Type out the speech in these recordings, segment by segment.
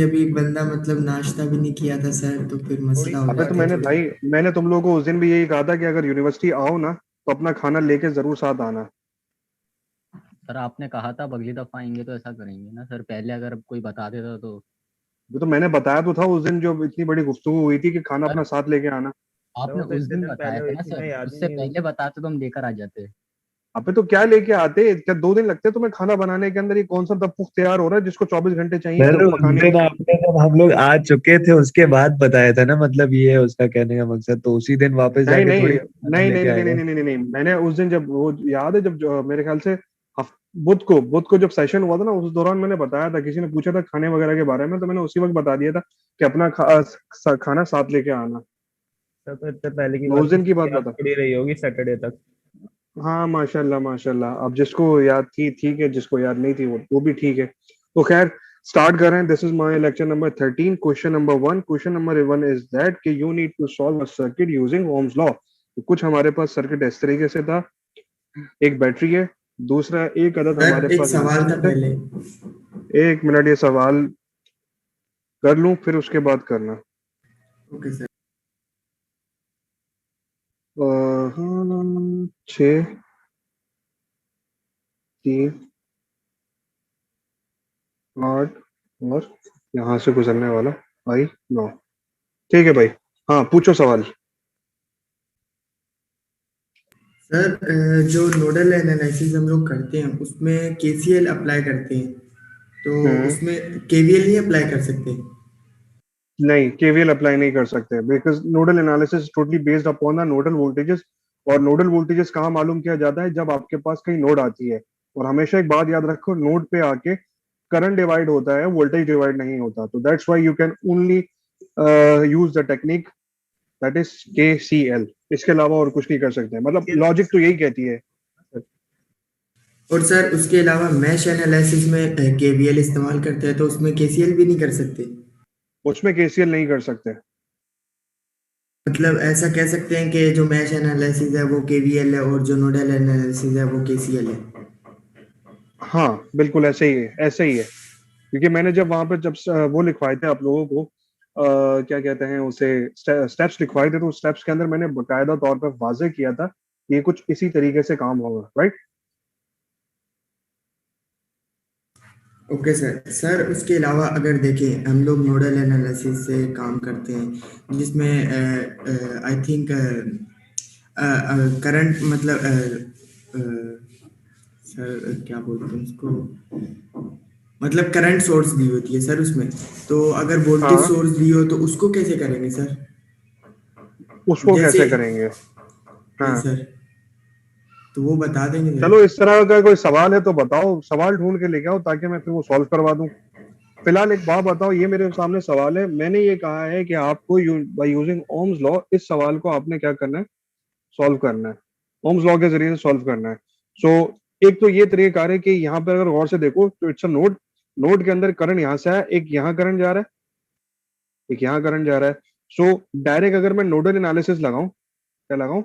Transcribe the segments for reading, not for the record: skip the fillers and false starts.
अभी बंदा मतलब नाश्ता भी नहीं किया था सर, तो फिर थोड़ी मसला हो अबे तो जाता है मैंने थोड़ा। भाई, मैंने तुम लोगों को उस दिन भी यही कहा था कि अगर यूनिवर्सिटी आओ ना तो अपना खाना लेके जरूर साथ आना। सर आपने कहा था अब अगली दफा आएंगे तो ऐसा करेंगे ना सर, पहले अगर कोई बता देता तो। वो तो मैंने बताया तो था उस दिन, जो इतनी बड़ी गुफ्तगू हुई थी कि खाना सर अपना साथ लेके आना। तो आपने वो तो उस इतने दिन दिन बताया पहले था हुई ना थी ना, सर, याद ही उससे नहीं है पहले तुझे? बताते तो हम लेकर आ जाते। अबे तो क्या लेके आते, क्या 2 दिन लगते हैं तुम्हें खाना बनाने के अंदर? ये कौन सा दफुक तैयार हो रहा है जिसको 24 घंटे चाहिए सर सिर्फ उस पकाने के दिन लिए? आपने, जब हम लोग आ चुके थे उसके बाद बताया था ना, मतलब ये है उसका कहने का मकसद। तो उसी दिन वापस नहीं जाके नहीं थोड़ी खाना नहीं नहीं लेके नहीं नहीं आएगा। नहीं नहीं नहीं नहीं। मैंने उस दिन जब वो याद है, जब जो मेरे ख्याल से बुध को जब सेशन हुआ था ना, उस दौरान मैंने बताया था, किसी ने पूछा था खाने वगैरह के बारे में, तो मैंने उसी वक्त बता दिया था कि अपना खाना साथ लेके आना। तो इतने पहले की मैं बात उस तो दिन की सबको बात याद बता। पड़ी रही होगी सैटरडे तक। हाँ माशाल्लाह माशाल्लाह, अब जिसको याद थी ठीक है, जिसको याद नहीं थी वो भी ठीक है। तो खैर, स्टार्ट कर रहे हैं। This is my lecture number 13। Question number 1, question number 1 is that कि you need to solve a circuit using Ohm's law. तो कुछ हमारे पास सर्किट इस तरीके से था। एक बैटरी है, दूसरा एक अदद हमारे सर एक पास सवाल था रेजिस्टेंस है। पहले। एक मिनट, ये सवाल कर लूं फिर उसके बाद करना। Okay sir. हाँ, 6, 3, 8 और यहाँ से गुजरने वाला आई 9। ठीक है भाई। हाँ पूछो सवाल। सर जो नोडल एनालिसिस हम लोग करते हैं उसमें केसीएल अप्लाई करते हैं, तो हम्म। उसमें केवीएल नहीं अप्लाई कर सकते? नहीं, केवीएल अप्लाई नहीं कर सकते, because nodal analysis totally based upon the nodal voltages. और नोडल वोल्टेजेस कहाँ मालूम किया जाता है? जब आपके पास कहीं नोड आती है। और हमेशा एक बात याद रखो, नोड पे आके करंट डिवाइड होता है, वोल्टेज डिवाइड नहीं होता। तो that's why you can only use the technique that is KCL. इसके अलावा और कुछ नहीं कर सकते, मतलब लॉजिक तो यही कहती है। और सर उसके अलावा मैश एनालिसिस में केवीएल इस्तेमाल करते हैं, तो उसमें केसीएल भी नहीं कर सकते? उसमें केसीएल नहीं कर सकते। मतलब ऐसा कह सकते हैं कि जो मैश एनालिसिस है वो केवीएल है और जो नोडल एनालिसिस है वो केसीएल है। हाँ बिल्कुल ऐसे ही है, ऐसे ही है। क्योंकि मैंने जब वहां पे जब वो लिखवाए थे आप लोगों को, क्या कहते हैं उसे, स्टेप्स लिखवाए थे, तो स्टेप्स के अंदर मैंने बकायदा तौर पर वाजे किया था कि ये कुछ इसी तरीके से काम होगा, राइट? Okay sir. सर उसके अलावा अगर देखें हम लोग नोडल एनालिसिस से काम करते हैं जिसमें आई थिंक करंट मतलब सर क्या बोलते हैं उसको, मतलब करंट सोर्स दी होती है सर उसमें। तो अगर वोल्टेज हाँ, सोर्स दी हो तो उसको कैसे करेंगे सर? उसको जैसे कैसे करेंगे? हाँ हाँ, सर, तो वो बता देंगे चलो सर। इस तरह का कोई सवाल है तो बताओ, सवाल ढूंढ के लेके आओ ताकि मैं फिर वो सॉल्व करवा दूं। फिलहाल एक बात बताओ, ये मेरे सामने सवाल है, मैंने ये कहा है कि आपको बाय यूजिंग ओम्स लॉ इस सवाल को आपने क्या करना है? सॉल्व करना है। ओम्स लॉ के जरिए से सॉल्व करना है। सो एक तो ये तरीका है कि यहाँ पर अगर गौर से देखो तो इट्स अ नोड। नोड के अंदर करंट यहाँ से है, एक यहाँ करंट जा रहा है, एक यहाँ करंट जा रहा है। सो डायरेक्ट अगर मैं नोडल एनालिसिस लगाऊं, क्या लगाऊं?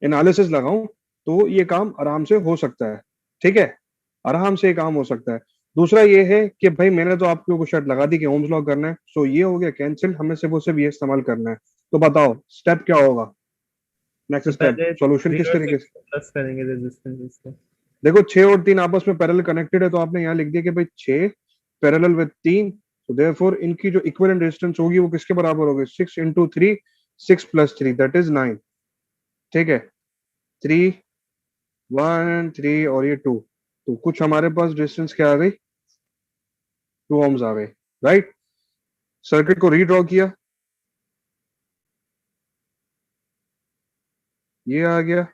एनालिसिस लगाऊं, तो ये काम आराम से हो सकता है। ठीक है, आराम से ये काम हो सकता है। दूसरा ये है कि भाई मैंने तो आपको कुछ शर्त लगा दी कि ओम्स लॉ करना है, सो ये हो गया कैंसिल, हमें सिर्फ और सिर्फ ये इस्तेमाल करना है। तो बताओ स्टेप क्या होगा? नेक्स्ट तो स्टेप पहले सॉल्यूशन किस जीरो से तरीके से? प्लस करेंगे रेजिस्टेंस इसको। देखो 6 और 3 आपस में पैरेलल कनेक्टेड है, तो आपने यहाँ लिख दिया कि भाई 6 पैरेलल विद 3, तो देयरफॉर इनकी जो इक्विवेलेंट रेजिस्टेंस होगी वो किसके बराबर होगी? 6 × 3, 6 + 3 दैट इज 9। ठीक है, 3, 1, 3 और ये 2। तो कुछ हमारे पास डिस्टेंस क्या आ गई? 2 ओम्स आ गए, राइट? सर्किट को रीड्रॉ किया, ये आ गया।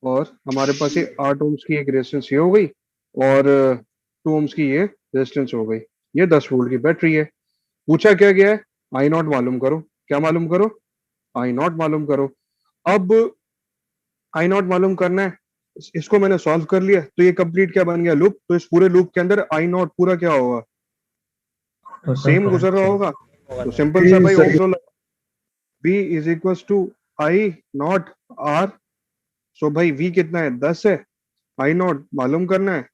और हमारे पास ये 8 ओम्स की एक रेजिस्टेंस ये हो गई, और 2 ओम्स की ये रेजिस्टेंस हो गई। ये 10 वोल्ट की बैटरी है। पूछा क्या गया है? आई नॉट मालूम करो। क्या मालूम करो? आई नॉट मालूम करो। अब आई नॉट मालूम करना है। इसको मैंने सॉल्व कर लिया, तो ये कंप्लीट क्या बन गया? लूप। तो इस पूरे लूप के अंदर आई नॉट पूरा क्या होगा? टोटल सेम गुजर करंट रहा से होगा। होगा तो ना। सिंपल सा तीन भाई, Ohm's circuit. Law, V is equal to I not R. So भाई V कितना है? 10 है। आई नॉट मालूम करना है,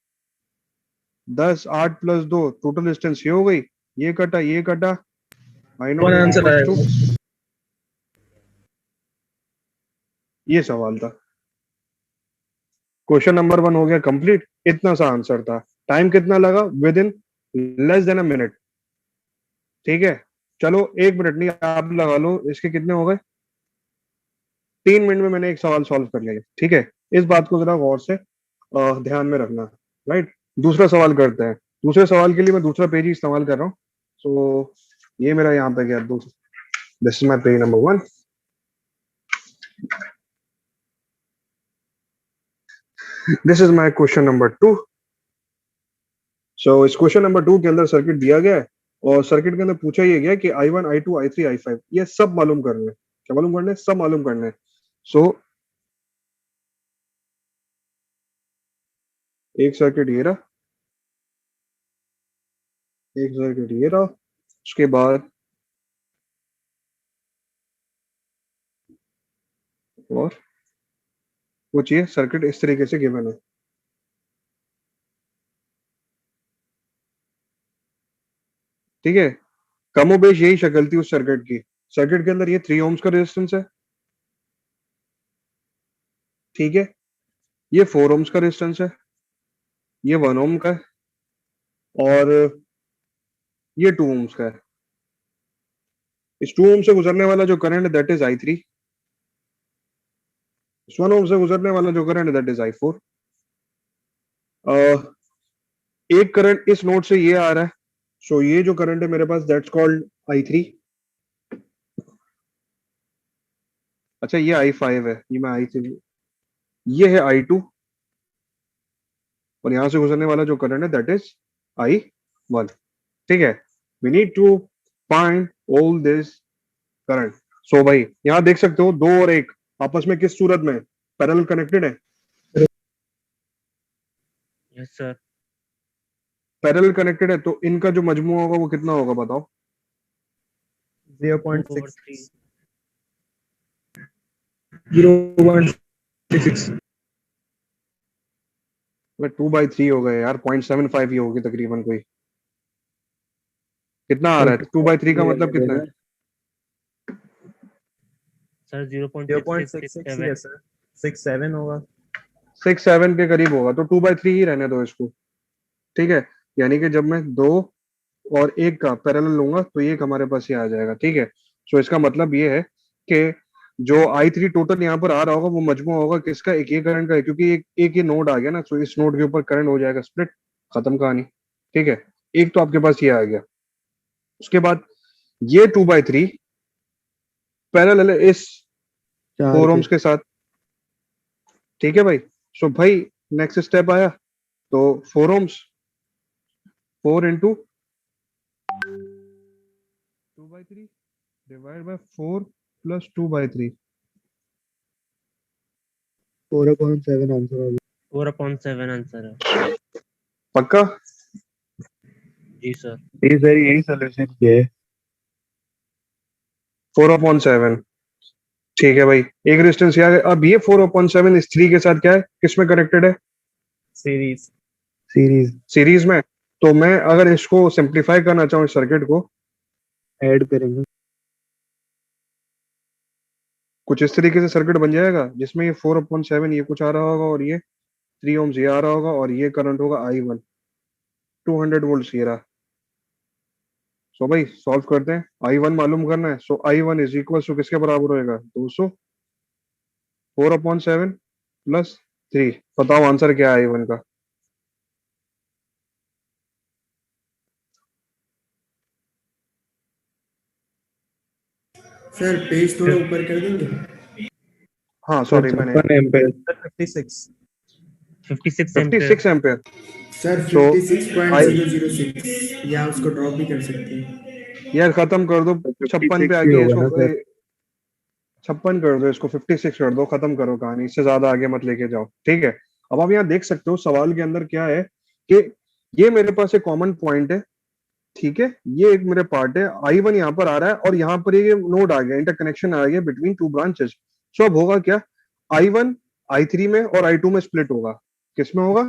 10 8 प्लस 2 टोटल डिस्टेंस ये हो गई, ये कटा आई नो कौन आंसर इक्वल्स टू, आएगा? ये सवाल था। क्वेश्चन नंबर 1 हो गया कंप्लीट, इतना सा आंसर था। टाइम कितना लगा? With in less than a minute. ठीक है, चलो 1 मिनट नहीं आप लगा लो, इसके कितने हो गए? 3 मिनट में मैंने एक सवाल सॉल्व कर लिया। ठीक है, इस बात को जरा गौर से ध्यान में रखना। राइट, दूसरा सवाल करते हैं। दूसरे सवाल के लिए मैं दूसरा पेज ही इस्तेमाल कर रहा हूँ। सो ये मेरा यहाँ पे गया, this is my page number 1। This is my question number 2। सो इस क्वेश्चन नंबर 2 के अंदर सर्किट दिया गया है और सर्किट के अंदर पूछा ये गया कि I1 I2 I3 I5 ये सब मालूम करने हैं। क्या मालूम करने हैं? सब मालूम करने हैं। सो एक सर्किट ये रहा, एक सर्किट ये रहा, उसके बाद और वो चाहिए सर्किट इस तरीके से गिवन है। ठीक है, कमोबेश यही शक्ल थी उस सर्किट की। सर्किट के अंदर ये 3 ओम्स का रेजिस्टेंस है। ठीक है, ये 4 ओम्स का रेजिस्टेंस है, ये 1 ओम का है और ये 2 ओम्स का है। इस 2 ओम से गुजरने वाला जो करंट है दैट इज I3। इस 1 ओम से गुजरने वाला जो करंट है दैट इज I4। एक करंट इस नोड से ये आ रहा है, सो ये जो करंट है मेरे पास दैट्स कॉल्ड I3। अच्छा ये I5 है, ये मैं I3, ये है I2 और यहां से गुजरने वाला जो करंट है दैट इज I1। ठीक है, we need to find all this current. So भाई यहां देख सकते हो 2 और 1 आपस में किस सूरत में पैरेलल कनेक्टेड है? Yes sir. पैरेलल कनेक्टेड है, तो इनका जो मजमू होगा वो कितना होगा बताओ? 0.6 0.66 2/3 हो गए यार, 0.75 ही होगी तकरीबन। कोई कितना आ रहा है? 2/3 का मतलब कितना है? सर 0.66 है सर, 67 होगा। 6-7 के करीब होगा, तो 2/3 ही रहने दो इसको। ठीक है, यानी कि जब मैं 2 और 1 का पैरेलल लूंगा तो ये हमारे पास ये आ जाएगा। ठीक है, सो इसका मतलब ये है कि जो I3 टोटल यहाँ पर आ रहा होगा वो मजमू होगा किसका? एक ये करंट का है, क्योंकि एक ये नोड आ गया ना, सो इस नोड के ऊपर करंट हो जाएगा स्प्लिट, खत्म कहानी। ठीक है, एक तो आपके पास ये आ गया। उसके बाद ये 2/3 पैरेलल है इस 4 ओम्स के साथ। ठीक है भाई, सो भाई नेक्स्ट स्टेप आया, तो 4 ohms 4 into 2/3 divide by 4 plus 2/3 4/7 answer आ 4/7 आंसर है। पक्का? जी सर। गया। सर यही सोल्यूशन किया है। 4/7। ठीक है भाई, एक रेजिस्टेंस आ गया। अब ये 4/7 इस 3 के साथ क्या है, किसमें कनेक्टेड है? सीरीज। सीरीज सीरीज में। तो मैं अगर इसको सिंप्लीफाई करना चाहूँ इस सर्किट को, ऐड करेंगे। कुछ इस तरीके से सर्किट बन जाएगा जिसमें ये 4/7 ये कुछ आ रहा होगा और ये 3 ओम्स ये आ रहा होगा और ये करंट होगा I1 200 वोल्ट ये रहा। सो भाई सॉल्व करते हैं, I1 मालूम करना है। सो I1 इज इक्वल टू किसके बराबर होएगा? 200 4/7 प्लस 3। बताओ आंसर क्या है I1 का? सर पेज थोड़ा ऊपर कर देंगे? हाँ सॉरी, मैंने 56 एम्पेयर। 56 56 एम्पेयर। सर So, 56.006 या उसको ड्रॉप भी कर सकते हैं। यार खत्म कर दो, 56 पे 56 आगे ही होगा ना इसको सर। 56 कर दो, इसको 56 कर दो, खत्म करो कहानी, इससे ज्यादा आगे मत लेके जाओ। ठीक है, अब आप यहाँ देख सकते हो सवाल के अंदर क्या है कि ये मेरे पास एक कॉमन पॉइंट है। ठीक है, ये एक मेरे पार्ट है, I1 यहाँ पर आ रहा है और यहाँ पर ये नोड आ गया, इंटरकनेक्शन आ गया बिटवीन 2 ब्रांचेस। सो अब होगा क्या? I1 I3 में और I2 में स्प्लिट होगा। किसमें होगा?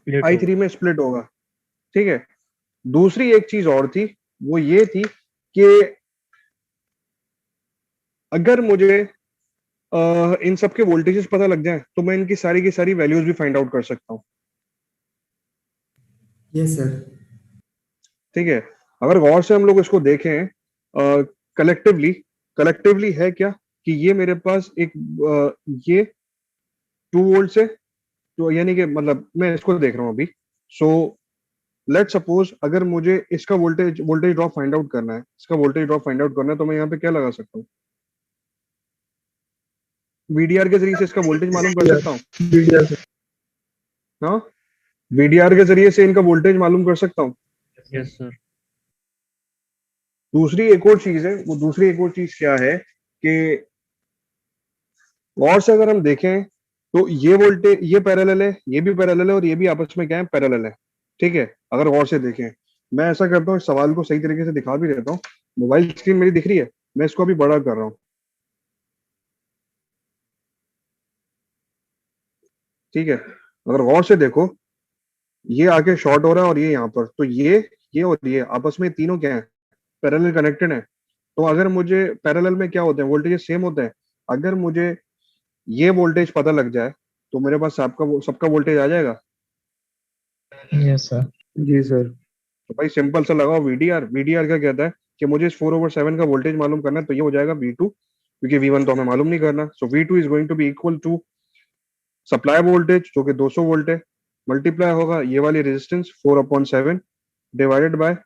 स्प्लिट I3 में स्प्लिट होगा, ठीक है। दूसरी एक चीज और थी, वो ये थी कि अगर मुझे इन सब के वोल्टेजेस पता लग जाए तो मैं इनकी सारी की सारी वैल्यूज भी फाइंड आउट कर सकता हूँ, यस सर। ठीक है। अगर गौर से हम लोग इसको देखें कलेक्टिवली, कलेक्टिवली है क्या कि ये मेरे पास एक ये 2 वोल्ट से, तो यानी कि मतलब मैं इसको देख रहा हूँ अभी। सो लेट सपोज अगर मुझे इसका voltage voltage drop find out करना है, इसका वोल्टेज ड्रॉप फाइंड आउट करना है, तो मैं यहाँ पे क्या लगा सकता हूँ, वीडीआर के जरिए से इसका वोल्टेज मालूम कर सकता हूँ। हाँ, वीडीआर के जरिए से इनका वोल्टेज मालूम कर सकता हूँ। Yes sir. दूसरी एक और चीज है, वो दूसरी एक और चीज क्या है कि और से अगर हम देखें तो ये वोल्टेज, ये पैरेलल है, ये भी पैरेलल है, और ये भी आपस में क्या है, पैरेलल है, ठीक है। अगर गौर से देखें, मैं ऐसा करता हूँ, इस सवाल को सही तरीके से दिखा भी देता हूँ। मोबाइल स्क्रीन मेरी दिख रही है, मैं इसको अभी बड़ा कर रहा हूँ, ठीक है। अगर गौर से देखो, ये आके शॉर्ट हो रहा है और ये यहाँ पर, तो ये और ये आपस में तीनों क्या है, पैरेलल कनेक्टेड है। तो अगर मुझे पैरेलल में क्या होते हैं, वोल्टेज सेम होते हैं। अगर मुझे ये वोल्टेज पता लग जाए तो मेरे पास सबका सबका वोल्टेज आ जाएगा। Yes sir. जी सर। तो भाई सिंपल सा लगाओ वीडीआर। वीडीआर क्या कहता है कि मुझे इस 4/7 का वोल्टेज मालूम करना है, तो ये हो जाएगा V2, क्योंकि V1 तो हमें मालूम नहीं करना। So V2 is going to be equal to supply voltage जो कि 200 वोल्ट है, मल्टीप्लाई होगा ये वाली रेजिस्टेंस 4/7 डिवाइडेड बाय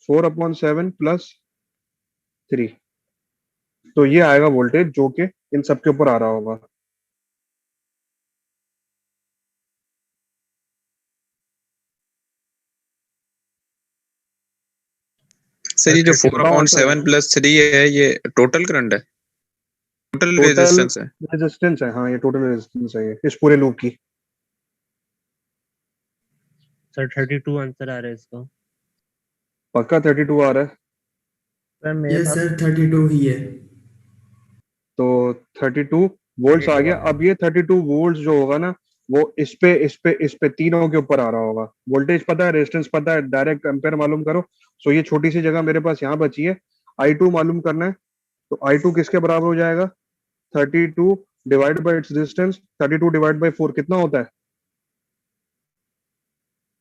4/7 प्लस 3। तो ये आएगा वोल्टेज जो कि इन सब के ऊपर आ रहा होगा। सर ये जो बताओ आंसर। 4/7 प्लस 3 है, ये टोटल करंट है, टोटल टोटल रेजिस्टेंस है। रेजिस्टेंस है, हाँ ये टोटल रेजिस्टेंस है ये इस पूरे लूप की। सर 32 आंसर आ रहा है इसका। पक्का 32 आ रहा है? सर मेरे यस पास सर 32 ही है। तो 32 वोल्ट्स आ गया। अब ये 32 वोल्ट्स जो होगा ना, वो इस पे तीनों के ऊपर आ रहा होगा। वोल्टेज पता है, रेजिस्टेंस पता है, डायरेक्ट एम्पेयर मालूम करो। सो ये छोटी सी जगह मेरे पास यहाँ बची है, I2 मालूम करना है। तो I2 किसके बराबर हो जाएगा, 32 divide by its resistance. 32 divide by 4 कितना होता है,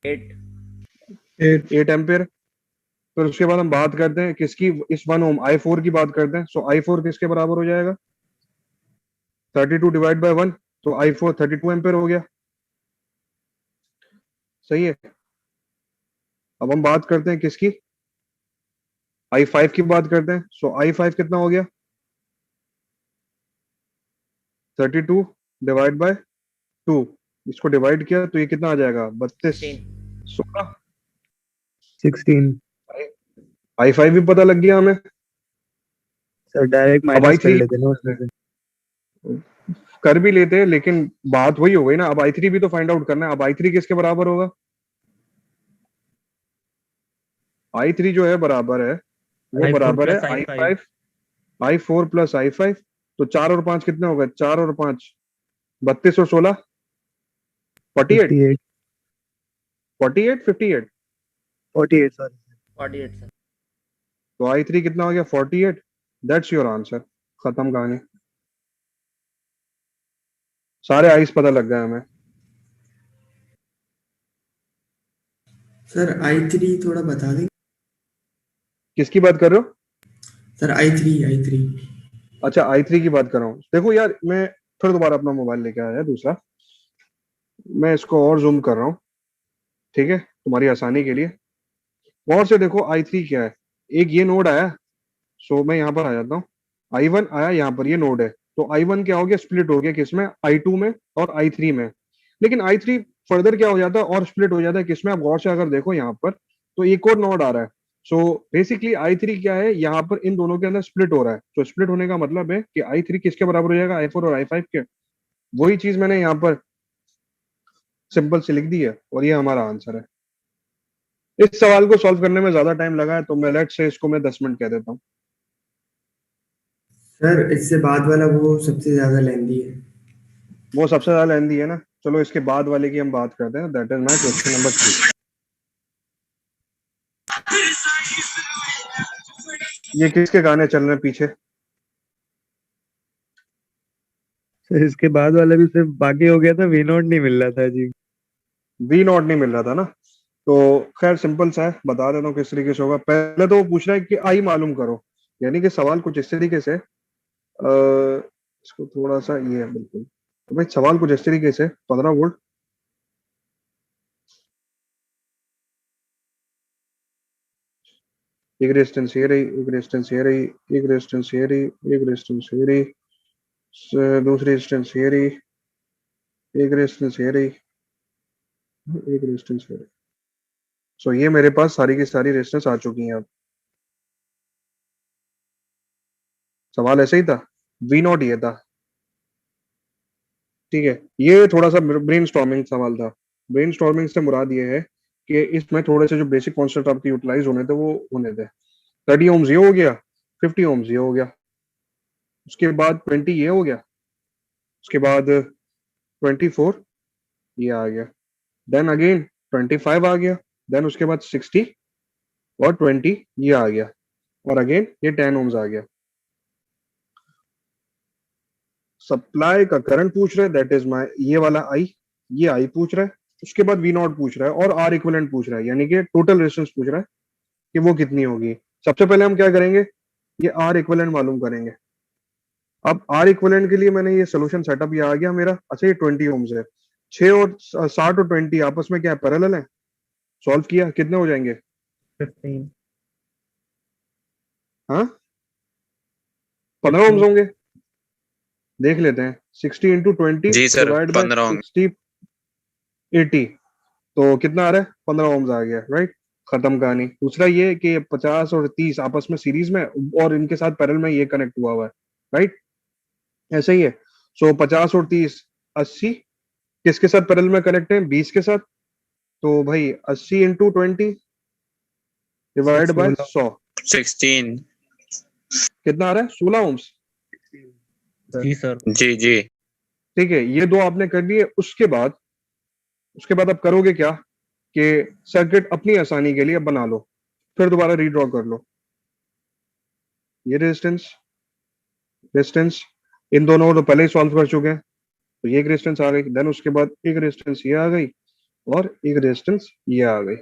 8 एम्पेयर। फिर उसके बाद हम बात करते हैं किसकी, इस 1 ओम I4 की बात करते हैं। सो I4 किसके बराबर हो जाएगा, 32 डिवाइड बाय 1, तो I4 32 एम्पेयर हो गया, सही है। अब हम बात करते हैं किसकी, I5 की बात करते हैं। सो I5 कितना हो गया, 32 डिवाइड बाय 2, इसको डिवाइड किया तो ये कितना आ जाएगा, 32 16। 16। I5 भी पता लग गया हमें। सर डायरेक्ट अब माइनस कर I3 लेते ना उसमें से। कर भी लेते हैं, लेकिन बात वही हो गई ना, अब I3 भी तो फाइंड आउट करना है। अब I3 किसके बराबर होगा, I3 जो है बराबर है, वो I4 बराबर है plus I5। I5, I4 plus I5। तो 4 और 5 कितने हो गए, 4 और 5 32 और 16 48 58। 48 58। 48 सॉरी। 48 सर। तो I3 कितना हो गया, 48। दैट्स योर आंसर, खत्म कहानी। सारे आइस पता लग गए हमें। सर I3 थोड़ा बता दें। किसकी बात कर रहे हो, सर I3। अच्छा I3 की बात कर रहा हूँ। देखो यार, मैं फिर दोबारा अपना मोबाइल लेके आया दूसरा, मैं इसको और जूम कर रहा हूँ, ठीक है, तुम्हारी आसानी के लिए। और से देखो I3 क्या है, एक ये नोड आया। सो मैं यहाँ पर आ जाता हूँ, I1 आया यहाँ पर, ये नोड है। तो I1 क्या हो गया, स्प्लिट हो गया किसमें, I2 में और I3 में। लेकिन I3 फर्दर क्या हो जाता है, और स्प्लिट हो जाता है किसमें, आप गौर से अगर देखो यहाँ पर, तो एक और नोड आ रहा है। सो बेसिकली I3 क्या है, यहाँ पर इन दोनों के अंदर स्प्लिट हो रहा है। तो स्प्लिट होने का मतलब है कि I3 किसके बराबर हो जाएगा, I4 और I5 के। वही चीज मैंने यहाँ पर सिंपल से लिख दी है, और ये हमारा आंसर है। इस सवाल को सॉल्व करने में ज्यादा टाइम लगा है, तो मैं लेट से इसको मैं 10 मिनट कह देता हूँ। सर इससे बाद वाला वो सबसे ज्यादा लेंदी है। वो सबसे ज्यादा लेंदी है ना, चलो इसके बाद वाले की हम बात करते हैं, that is my question number 3। ये किसके गाने चल रहे हैं पीछे? सर इसके बाद वाला भी सिर्फ बाकी हो गया था, वी नॉट नहीं मिल रहा था जी। वी नॉट नहीं मिल रहा था ना, तो खैर सिंपल सा है, बता देता हूँ किस तरीके से होगा। पहले तो वो पूछ रहा है कि आई मालूम करो, यानी कि सवाल कुछ इस तरीके से इसको थोड़ा सा ये है बिल्कुल, तो भाई सवाल कुछ इस तरीके से 15 वोल्ट एक रेजिस्टेंस ये रही, एक रेजिस्टेंस ये रही, एक रेजिस्टेंस ये रही, एक रेजिस्टेंस ये रही, दूसरी रेजिस्टेंस ये रही, एक रेजिस्टेंस ये रही, एक रेजिस्टेंस ये रही। सो ये मेरे पास सारी की सारी रेजिस्टेंस आ चुकी हैं। अब सवाल ऐसे ही था, वी नॉट ये था, ठीक है। ये थोड़ा सा ब्रेन स्टॉर्मिंग सवाल था। ब्रेन स्टॉर्मिंग से मुराद ये है कि इसमें थोड़े से जो बेसिक कॉन्सेप्ट आपके यूटिलाइज होने थे वो होने थे। 30 ओम्स ये हो गया, 50 ओम्स ये हो गया, उसके बाद 20 ये हो गया, उसके बाद 24 ये आ गया, देन अगेन 25 आ गया, देन उसके बाद 60 और 20 ये आ गया, और अगेन ये 10 ओम्स आ गया। सप्लाई का करंट पूछ रहे हैं, दैट इज माय ये वाला आई, ये आई पूछ रहा है, उसके बाद वी नॉट पूछ रहा है और आर इक्विवेलेंट पूछ रहा है, यानी कि टोटल रेजिस्टेंस पूछ रहा है कि वो कितनी होगी। सबसे पहले हम क्या करेंगे, ये आर इक्विवेलेंट मालूम करेंगे। अब आर इक्विवेलेंट के लिए मैंने ये सोल्यूशन सेटअप ये आ गया मेरा। अच्छा ये 20 ओम्स है, 6 और 60 और 20 आपस में क्या पैरेलल है, सॉल्व किया कितने हो जाएंगे? 15 हाँ 15 ओम्स होंगे, देख लेते हैं। 60 इंटू 20 जी सर, डिवाइड बाय 15 ओम। 60 80, तो कितना आ रहा है? 15 ओम्स आ गया, राइट। खत्म कहानी। दूसरा ये कि 50 और 30 आपस में सीरीज में और इनके साथ पैरेलल में ये कनेक्ट हुआ हुआ है, राइट, ऐसे ही है। सो 50 और 30 80 किसके साथ पैरेलल में कनेक्ट है? 20 के साथ। तो भाई 80 इंटू 20 डिवाइड बाय 100 16। कितना आ रहा है? 16 ओम्स। जी सर। जी जी। ठीक है, ये दो आपने कर लिए। उसके बाद आप करोगे क्या कि सर्किट अपनी आसानी के लिए अब बना लो, फिर दोबारा रीड्रॉ कर लो। ये रेजिस्टेंस इन दोनों को तो पहले ही सॉल्व कर चुके हैं, तो ये एक रेजिस्टेंस आ गई, देन उसके बाद एक रेजिस्टेंस ये आ गई और एक रेजिस्टेंस ये आ गई।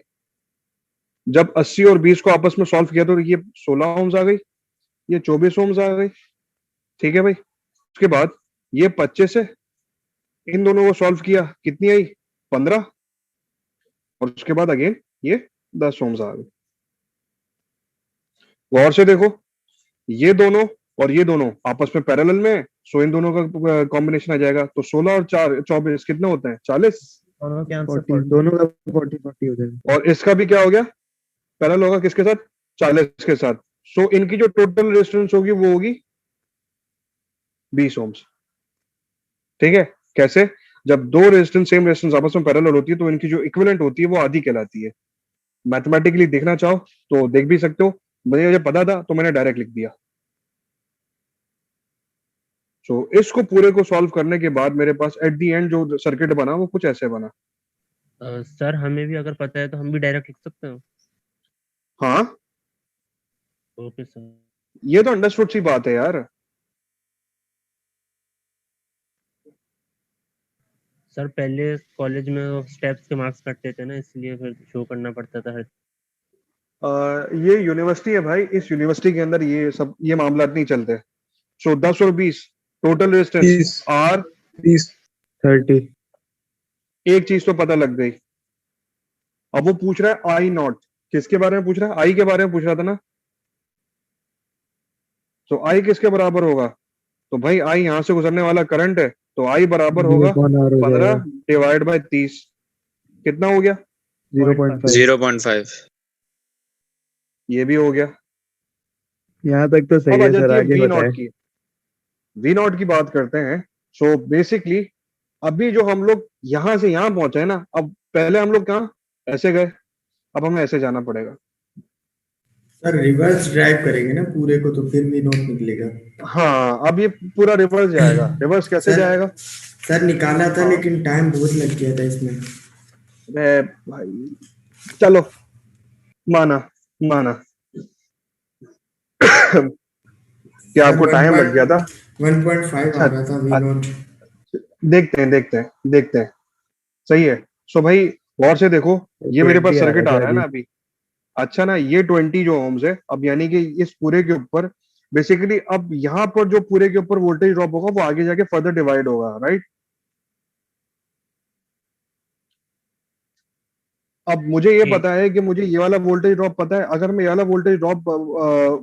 जब 80 और 20 को आपस में सॉल्व किया तो ये 16 ओम्स आ गई, ये 24 ओम्स आ गई, ठीक है भाई। उसके बाद ये 25 से इन दोनों को सॉल्व किया, कितनी आई? 15, और उसके बाद अगेन ये 10 ओम्स आ गए। गौर से देखो, ये दोनों और ये दोनों आपस में पैरेलल में है, सो इन दोनों का कॉम्बिनेशन आ जाएगा, तो 16 और 4 24 कितने होते हैं? 40। दोनों के आंसर 40 दोनों का 40 हो जाएगा। और इसका भी क्या हो गया? पैरेलल होगा किसके साथ? 40 के साथ। सो इनकी जो टोटल रेजिस्टेंस होगी वो होगी 20 ओम्स, ठीक है। कैसे? जब दो रेजिस्टेंस सेम रेजिस्टेंस आपस में पैरेलल होती है तो इनकी जो इक्विवेलेंट होती है वो आधी कहलाती है। मैथमेटिकली देखना चाहो तो देख भी सकते हो, मुझे जब पता था तो मैंने डायरेक्ट लिख दिया। सो इसको पूरे को सॉल्व करने के बाद मेरे पास एट दी एंड जो सर्किट बना वो कुछ ऐसे बना। सर हमें भी अगर पता है तो हम भी डायरेक्ट लिख सकते हैं। हाँ ओके सर। ये तो अंडरस्टूड सी बात है यार। सर पहले कॉलेज में स्टेप्स के मार्क्स कटते थे ना, इसलिए फिर शो करना पड़ता था हर। ये यूनिवर्सिटी है भाई, इस यूनिवर्सिटी के अंदर ये मामला नहीं चलते। सो 10 और 20 टोटल रेजिस्टेंस आर 30 30। एक चीज तो पता लग गई। अब वो पूछ रहा है आई नॉट, किसके बारे में पूछ रहा है? आई के बारे में पूछ रहा था ना। तो आई किसके बराबर होगा? तो भाई आई यहां से गुजरने वाला करंट है, तो आई बराबर होगा 15 डिवाइड बाय 30, कितना हो गया? 0.5। 0.5। ये भी हो गया। यहाँ तक तो सही अब है आ सर, जाती है आगे वी बताएं। नॉट की। वी नॉट की बात करते हैं। सो बेसिकली अभी जो हम लोग यहां से यहां पहुंचे हैं ना, अब पहले हम लोग कहाँ ऐसे गए, अब हमें ऐसे जाना पड़ेगा। सर रिवर्स ड्राइव करेंगे ना पूरे को, तो फिर भी नोट निकलेगा। हाँ अब ये पूरा रिवर्स जाएगा। रिवर्स कैसे सर जाएगा? सर निकाला था लेकिन टाइम बहुत लग गया था इसमें। अरे भाई चलो, माना माना। क्या सर आपको टाइम लग गया था? 1.5 आ अच्छा, रहा था वी नॉट। देखते हैं। सही है। सो भाई गौर से देखो, ये मेरे 20 पास आ रहा सर्किट था आ रहा है अभी। ना अभी। अच्छा ना, ये 20 जो ओम्स है, अब यानी कि इस पूरे के ऊपर बेसिकली अब यहाँ पर जो पूरे के ऊपर वोल्टेज ड्रॉप होगा वो आगे जाके फर्दर डिवाइड होगा, राइट? अब मुझे ये जी पता है कि मुझे ये वाला वोल्टेज ड्रॉप पता है। अगर मैं ये वाला वोल्टेज ड्रॉप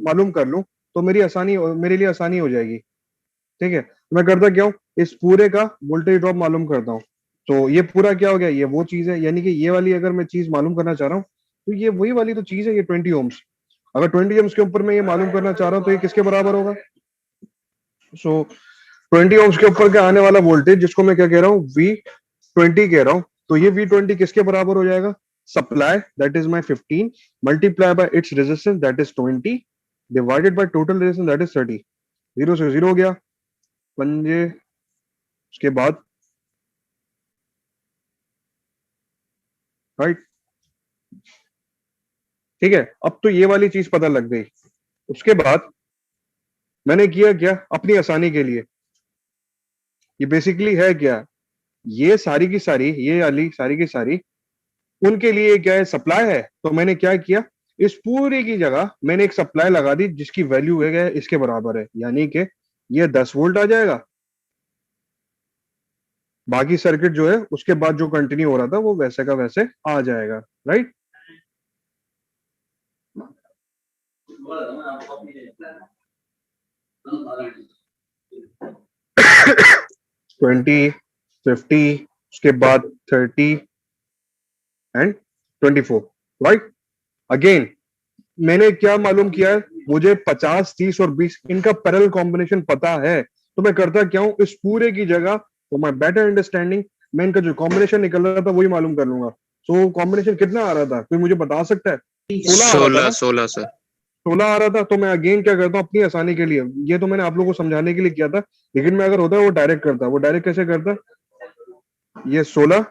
मालूम कर लूं तो मेरे लिए आसानी हो जाएगी। ठीक है, तो मैं करता क्या हूँ, इस पूरे का वोल्टेज ड्रॉप मालूम करता हूँ। तो ये पूरा क्या हो गया, ये वो चीज है, यानी कि ये वाली अगर मैं चीज मालूम करना चाह रहा हूँ तो ये वही वाली तो चीज है, ये 20 ओम्स। अगर 20 ओम्स के ऊपर मैं ये मालूम करना चाह रहा हूँ तो ये किसके बराबर होगा? सो 20 ओम्स के ऊपर का आने वाला वोल्टेज, जिसको मैं क्या कह रहा हूँ, V20 कह रहा हूँ, तो ये V20 किसके बराबर हो जाएगा? Supply that is my 15 multiply by its resistance that is 20 divided by total resistance that is 30। Zero से जीरो हो गया पंजे, उसके बाद राइट। ठीक है, अब तो ये वाली चीज पता लग गई। उसके बाद मैंने किया क्या अपनी आसानी के लिए, ये बेसिकली है क्या, ये सारी की सारी, ये वाली सारी की सारी उनके लिए क्या है, सप्लाई है। तो मैंने क्या किया, इस पूरी की जगह मैंने एक सप्लाई लगा दी जिसकी वैल्यू है इसके बराबर है, यानी कि ये 10 वोल्ट आ जाएगा। बाकी सर्किट जो है उसके बाद जो कंटिन्यू हो रहा था वो वैसे का वैसे आ जाएगा, राइट? ट्वेंटी, 50, उसके बाद 30 एंड 24, राइट? अगेन मैंने क्या मालूम किया है, मुझे 50, 30 और 20 इनका पैरेलल कॉम्बिनेशन पता है। तो मैं करता क्या हूं, इस पूरे की जगह फॉर माय बेटर अंडरस्टैंडिंग मैं इनका जो कॉम्बिनेशन निकल रहा था वही मालूम कर लूंगा। सो कॉम्बिनेशन कितना आ रहा था, कोई मुझे बता सकता है? 16 आ रहा था 16 ना? 16 सर। 16 आ रहा था। तो मैं अगेन क्या करता हूँ अपनी आसानी के लिए, ये तो मैंने आप लोगों को समझाने के लिए किया था, लेकिन मैं अगर होता वो डायरेक्ट करता। वो डायरेक्ट कैसे करता, ये 16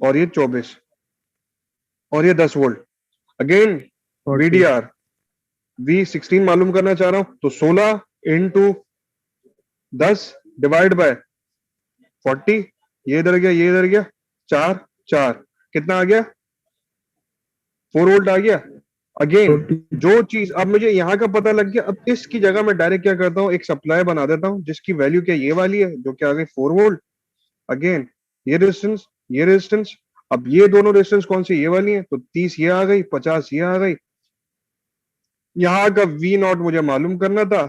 और ये 24 और ये 10 वोल्ट। अगेन 40। VDR V16 मालूम करना चाह रहा हूं, तो 16 इंटू 10 डिवाइड बाय 40, ये इधर गया, ये इधर गया, 4 4 कितना आ गया, 4 वोल्ट आ गया। अगेन जो चीज अब मुझे यहाँ का पता लग गया, अब इसकी जगह मैं डायरेक्ट क्या करता हूँ, एक सप्लाई बना देता हूँ जिसकी वैल्यू क्या ये वाली है, जो क्या आ गई 4 वोल्ट। अगेन ये रेजिस्टेंस, ये रेजिस्टेंस, अब ये दोनों रेजिस्टेंस कौन सी, ये वाली है, तो 30 ये आ गई, 50 ये आ गई। यहाँ का V0 मुझे मालूम करना था,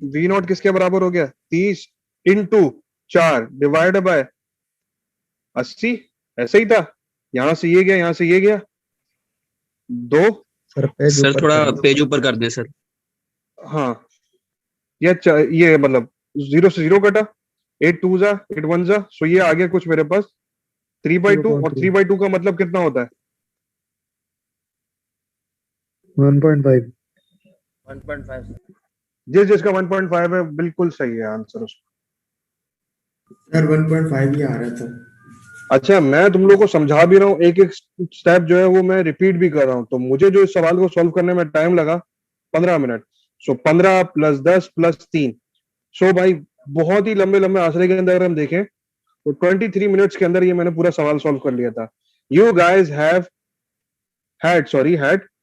V0 किसके बराबर हो गया, 30 इंटू 4 डिवाइड बाय 80। ऐसे ही था, यहां से ये गया, यहां से ये गया, 2। सर पेज सर ऊपर थोड़ा कर दो। पेज ऊपर कर दें सर। हाँ, ये मतलब 0 से 0 कटा, 8 2 जा 8 1 जा, सो ये आ गया कुछ मेरे पास 3/2। और 0.3 3/2 का मतलब कितना होता है, 1.5। 1.5 जिस जिसका 1.5 है बिल्कुल सही है आंसर उसका। सर 1.5 ही आ रहा था। अच्छा, मैं तुम लोग को समझा भी रहा हूँ, एक एक स्टेप जो है वो मैं रिपीट भी कर रहा हूँ। तो मुझे जो इस सवाल को सॉल्व करने में टाइम लगा 15 मिनट। सो 15 + 10 + 3, सो भाई बहुत ही लंबे लंबे आंसर के अंदर अगर हम देखें तो 23 मिनट्स के अंदर ये मैंने पूरा सवाल सॉल्व कर लिया था। You guys had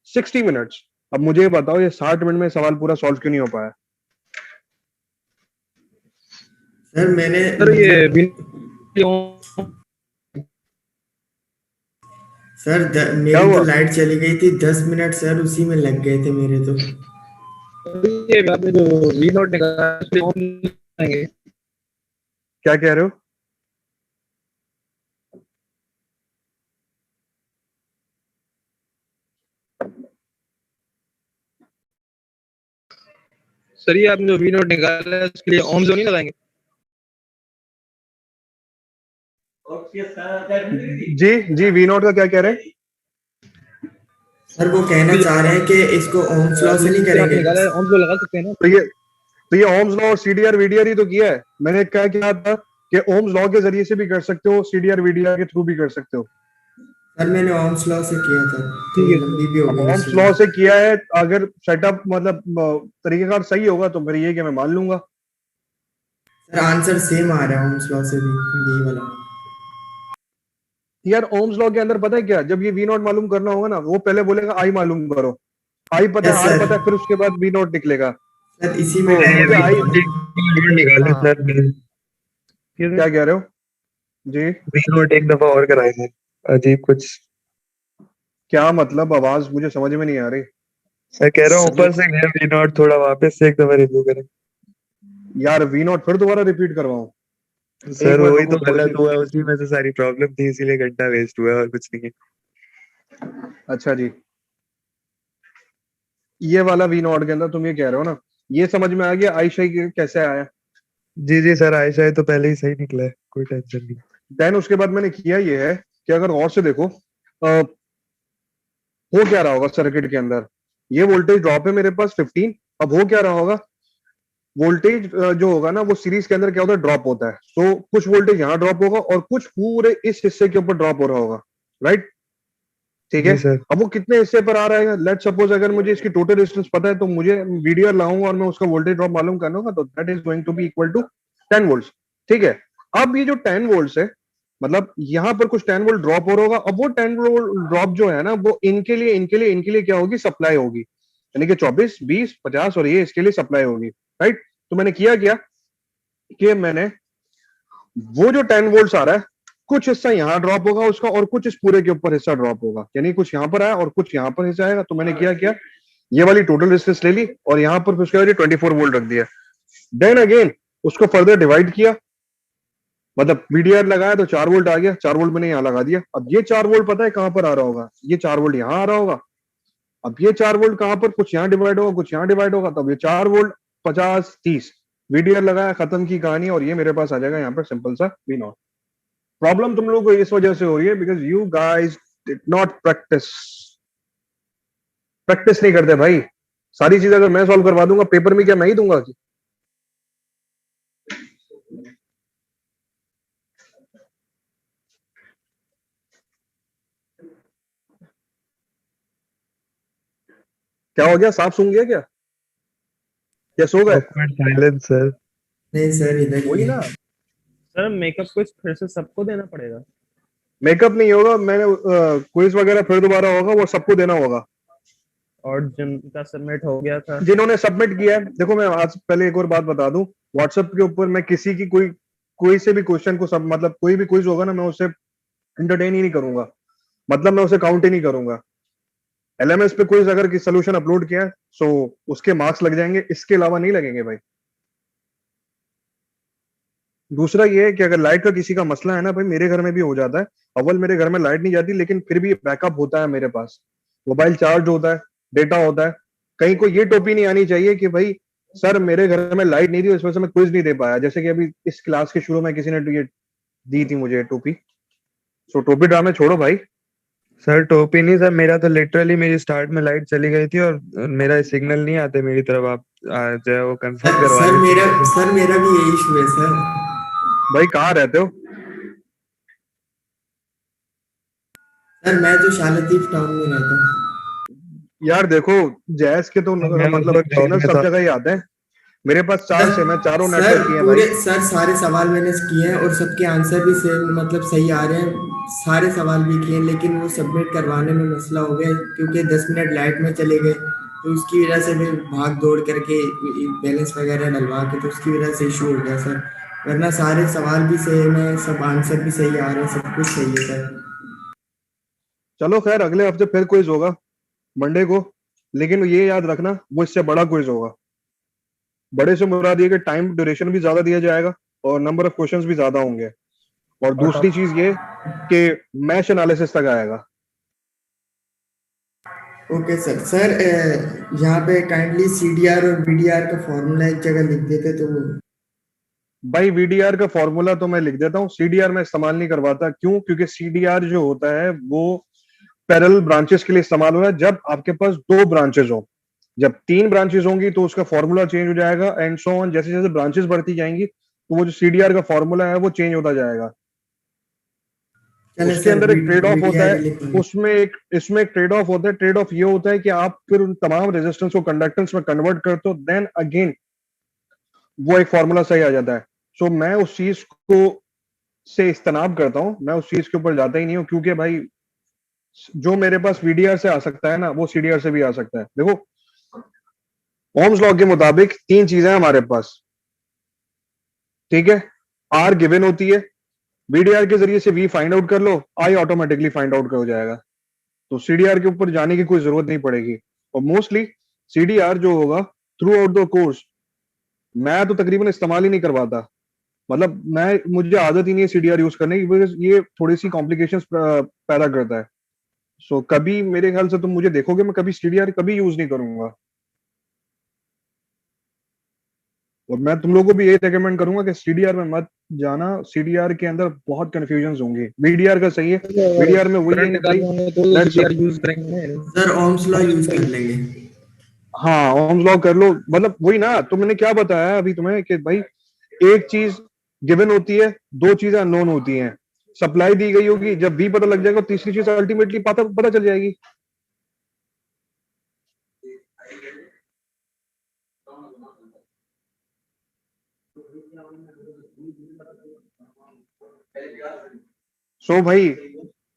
60 minutes. अब मुझे ये बताओ, ये 60 मिनट में सवाल पूरा सॉल्व क्यों नहीं हो पाया? सर मैंने सर ये सर क्या मेरी तो हुआ? लाइट चली गई थी 10 मिनट सर, उसी में लग गए थे मेरे तो। ये आपने जो V0 निकाला उसमें ओम लगाएंगे। क्या कह रहे हो? सर ये आपने जो V0 निकाला है उसके लिए ओम जो नहीं लगाएंगे। जी जी, V0 का क्या कह रहे हैं? सर वो कहना चाह रहे हैं कि इसको ओम्स लॉ से नहीं आपने करेंगे। निकाला है ओम जो लगा सकते हैं ना। तो ये ओम्स लॉ और CDR VDR ही तो किया है मैंने। क्या किया था, कि ओम्स लॉ के जरिए से भी कर सकते हो, सीडीआर वीडीआर के थ्रू भी कर सकते हो? सर मैंने ओम्स लॉ से किया था, ठीक थोड़ी है, लंबी भी हो अब गई ओम्स इसलिए। लॉ से किया है, अगर सेटअप मतलब तरीकेकार सही होगा तो फिर ये कि मैं मान लूंगा। सर आंसर सेम आ रहा है ओम्स लॉ से भी, यही वाला। यार ओम्स लॉ के अंदर पता है क्या, जब ये वी नॉट मालूम करना होगा ना, वो पहले बोलेगा आई मालूम करो, आई पता यस है, आर सर। पता है, फिर उसके बाद वी नॉट निकलेगा। सर इसी में तो ये टाइम मुझे आई, वेस्ट V0 ये निकाले हाँ, सर, क्या कह रहे हो जी? V0 एक दफा और कराए थे, अजीब कुछ। क्या मतलब, आवाज मुझे समझ में नहीं आ रही। मैं कह रहा हूँ सर। ऊपर से गया V0, थोड़ा वापस से एक दफा रिव्यू करें। यार वी नॉट फिर दोबारा रिपीट करवाऊं? एक सर मिनट वही रुको, तो थोड़ी गलत सी। हुआ, उसी में से सारी प्रॉब्लम थी, इसीलिए घंटा वेस्ट हुआ और कुछ नहीं है। अच्छा जी, ये वाला वी नॉट के अंदर तुम ये कह रहे हो ना, ये समझ में आ गया आई शाई कैसे आया। जी जी सर, आयशा है तो पहले ही सही निकला है, कोई टेंशन नहीं। देन उसके बाद मैंने किया ये है कि अगर गौर से देखो, हो क्या रहा होगा सर्किट के अंदर, ये वोल्टेज ड्रॉप है मेरे पास 15। अब हो क्या रहा होगा, वोल्टेज जो होगा ना वो सीरीज के अंदर क्या होता है, ड्रॉप होता है। सो कुछ वोल्टेज यहाँ ड्रॉप होगा और कुछ पूरे इस हिस्से के ऊपर ड्रॉप हो रहा होगा, राइट? ठीक है। जी सर। अब वो कितने हिस्से पर आ रहा है, लेट सपोज अगर मुझे इसकी टोटल रेजिस्टेंस पता है तो मुझे वीडीआर लाऊंगा और मैं उसका वोल्टेज ड्रॉप मालूम करना तो that is going to be equal to 10 volts. ठीक है। अब ये जो 10 वोल्ट्स है, मतलब यहाँ पर कुछ 10 वोल्ट ड्रॉप हो रहा होगा। अब वो 10 वोल्ट ड्रॉप जो है ना, वो इनके लिए क्या होगी, सप्लाई होगी, यानी कि 24, 20, 50 और ये इसके लिए सप्लाई होगी, राइट? तो मैंने किया क्या कि मैंने वो जो 10 वोल्ट्स आ रहा है, कुछ हिस्सा यहाँ ड्रॉप होगा उसका और कुछ इस पूरे के ऊपर हिस्सा ड्रॉप होगा, यानी कुछ यहाँ पर आया और कुछ यहाँ पर हिस्सा आएगा। तो मैंने किया ये वाली टोटल रेजिस्टेंस ले ली और यहाँ पर उसके बाद 24 वोल्ट रख दिया। देन अगेन उसको फर्दर डिवाइड किया, मतलब वीडीआर लगाया तो 4 वोल्ट आ गया, 4 वोल्ट मैंने यहाँ लगा दिया। अब ये 4 वोल्ट पता है कहां पर आ रहा होगा, ये 4 वोल्ट यहाँ आ रहा होगा। अब ये 4 वोल्ट कहां पर, कुछ यहाँ डिवाइड होगा कुछ यहाँ डिवाइड होगा, तब ये 4 वोल्ट 50, 30 वीडीआर लगाया, खत्म की कहानी। और ये मेरे पास आ जाएगा यहाँ पर सिंपल सा वी नॉट। प्रॉब्लम तुम लोगों को इस वजह से हो रही है because you guys did not practice नहीं करते भाई। सारी चीजें अगर मैं सॉल्व करवा दूंगा पेपर में, क्या मैं ही दूंगा? क्या हो गया, सांप सूंघ गया क्या, या सो गए? Awkward silence sir. नहीं सर, इधर ही वही है। ना, सर मेकअप कुछ फिर से सबको देना पड़ेगा? मेकअप नहीं होगा, मैंने क्विज वगैरह फिर दोबारा होगा, वो सबको देना होगा और जिनका सबमिट हो गया था? जिन्होंने सबमिट किया है। देखो मैं आज पहले एक और बात बता दूं, व्हाट्सएप के ऊपर मैं किसी की कोई से भी क्वेश्चन को सब, मतलब कोई भी क्विज होगा ना, मैं उसे एंटरटेन ही नहीं करूंगा, मतलब मैं उसे काउंट ही नहीं करूंगा। एलएमएस पे क्विज अगर की सोल्यूशन अपलोड किया है सो उसके मार्क्स लग जाएंगे, इसके अलावा नहीं लगेंगे भाई। दूसरा ये है कि अगर लाइट का किसी का मसला है ना भाई, मेरे घर में भी हो जाता है। अव्वल मेरे घर में लाइट नहीं जाती, लेकिन फिर भी बैकअप होता है मेरे पास, मोबाइल चार्ज होता है, डेटा होता है। कहीं को ये टोपी नहीं आनी चाहिए कि भाई सर मेरे घर में लाइट नहीं थी इस वजह से मैं क्विज नहीं दे पाया, जैसे कि अभी इस क्लास के शुरू में किसी ने ये दी थी मुझे टोपी। सो टोपी ड्रामे छोड़ो भाई। सर टोपी नहीं सर, मेरा तो लिटरली मेरी स्टार्ट में लाइट चली गई थी और मेरा सिग्नल नहीं आते मेरी तरफ। आप जो है वो कंफर्म करवा सर मेरा लीजिए। सर मेरा भी यही इशू है सर। भाई कहाँ रहते हो? सर मैं तो शालतीफ टाउन में रहता हूँ। यार देखो, जैस के तो मैं उस मतलब वक्त जॉब सिग्नल में सब था। जगह ही आते हैं। मेरे पास सर 4 सिम है, चारों सर नेटवर्क की है भाई। पूरे सर सारे सवाल मैंने किए हैं और सबके आंसर भी सेम, मतलब सही आ रहे हैं। सारे सवाल भी किए हैं, लेकिन वो सबमिट करवाने में मसला हो गया क्योंकि 10 मिनट लाइट में चले गए, तो उसकी वजह से फिर भाग दौड़ करके बैलेंस वगैरह डलवा के, तो उसकी वजह से इशू हो गया सर। वरना सारे सवाल भी सेम है, सब आंसर भी सही आ रहे हैं, सब कुछ सही है सर। चलो खैर, अगले हफ्ते फिर क्विज होगा मंडे को, लेकिन ये याद रखना वो इससे बड़ा क्विज होगा। बड़े से मुराद ये कि टाइम ड्यूरेशन भी ज्यादा दिया जाएगा और नंबर ऑफ क्वेश्चंस भी ज्यादा होंगे, और दूसरी चीज ये कि मैश एनालिसिस तक आएगा। Okay sir. सर यहाँ पे काइंडली सीडीआर और बीडीआर का फॉर्मूला एक जगह लिख देते तो भाई वीडीआर का फॉर्मूला तो मैं लिख देता हूँ, सीडीआर में इस्तेमाल नहीं करवाता। क्यों? क्योंकि सीडीआर जो होता है वो पैरेलल ब्रांचेस के लिए इस्तेमाल हो रहा है। जब आपके पास 2 ब्रांचेस हो, जब 3 ब्रांचेस होंगी तो उसका फॉर्मूला चेंज हो जाएगा एंड सो ऑन। जैसे जैसे ब्रांचेस बढ़ती जाएंगी तो वो जो CDR का फॉर्मूला है वो चेंज होता जाएगा। चले उसके सर, अंदर एक ट्रेड ऑफ होता VDR है, लिखेंगे। इसमें एक ट्रेड ऑफ होता है। ट्रेड ऑफ ये होता है कि आप फिर उन तमाम रेजिस्टेंस को कंडक्टेंस में कन्वर्ट करते हो, देन अगेन वो एक फॉर्मूला सही आ जाता है। सो मैं उस चीज को से इज्तनाब करता हूँ, मैं उस चीज के ऊपर जाता ही नहीं हूँ, क्योंकि भाई जो मेरे पास VDR से आ सकता है ना, वो CDR से भी आ सकता है। देखो, ओम्स लॉ के मुताबिक 3 चीजें हैं हमारे पास, ठीक है। R गिवन होती है, VDR के जरिए से V फाइंड आउट कर लो, I ऑटोमेटिकली फाइंड आउट हो जाएगा। तो CDR के ऊपर जाने की कोई जरूरत नहीं पड़ेगी। और मोस्टली CDR जो होगा थ्रू आउट द कोर्स, मैं तो तकरीबन इस्तेमाल ही नहीं करवाता। मतलब मुझे आदत ही नहीं है CDR यूज करने की, बिकॉज ये थोड़ी सी कॉम्प्लिकेशंस पैदा करता है। सो कभी मेरे ख्याल से तुम मुझे देखोगे मैं कभी CDR कभी यूज नहीं करूंगा। और मैं तुम लोगों को भी यही रेकमेंड करूंगा कि CDR में मत जाना। CDR के अंदर बहुत कंफ्यूजन होंगी। VDR का सही है, VDR में वही है करंट कि भाई निकालना है तो लेट्स, CDR यूज करेंगे। सर ओम्स लॉ यूज कर लेंगे। हाँ ओम्स लॉ कर लो। मतलब वही ना, तो मैंने क्या बताया अभी तुम्हें कि भाई एक चीज गिवन होती है, 2 चीजें अननोन होती हैं। सप्लाई दी गई होगी, जब भी पता लग जाएगा तीसरी चीज अल्टीमेटली पता पता चल जाएगी। सो भाई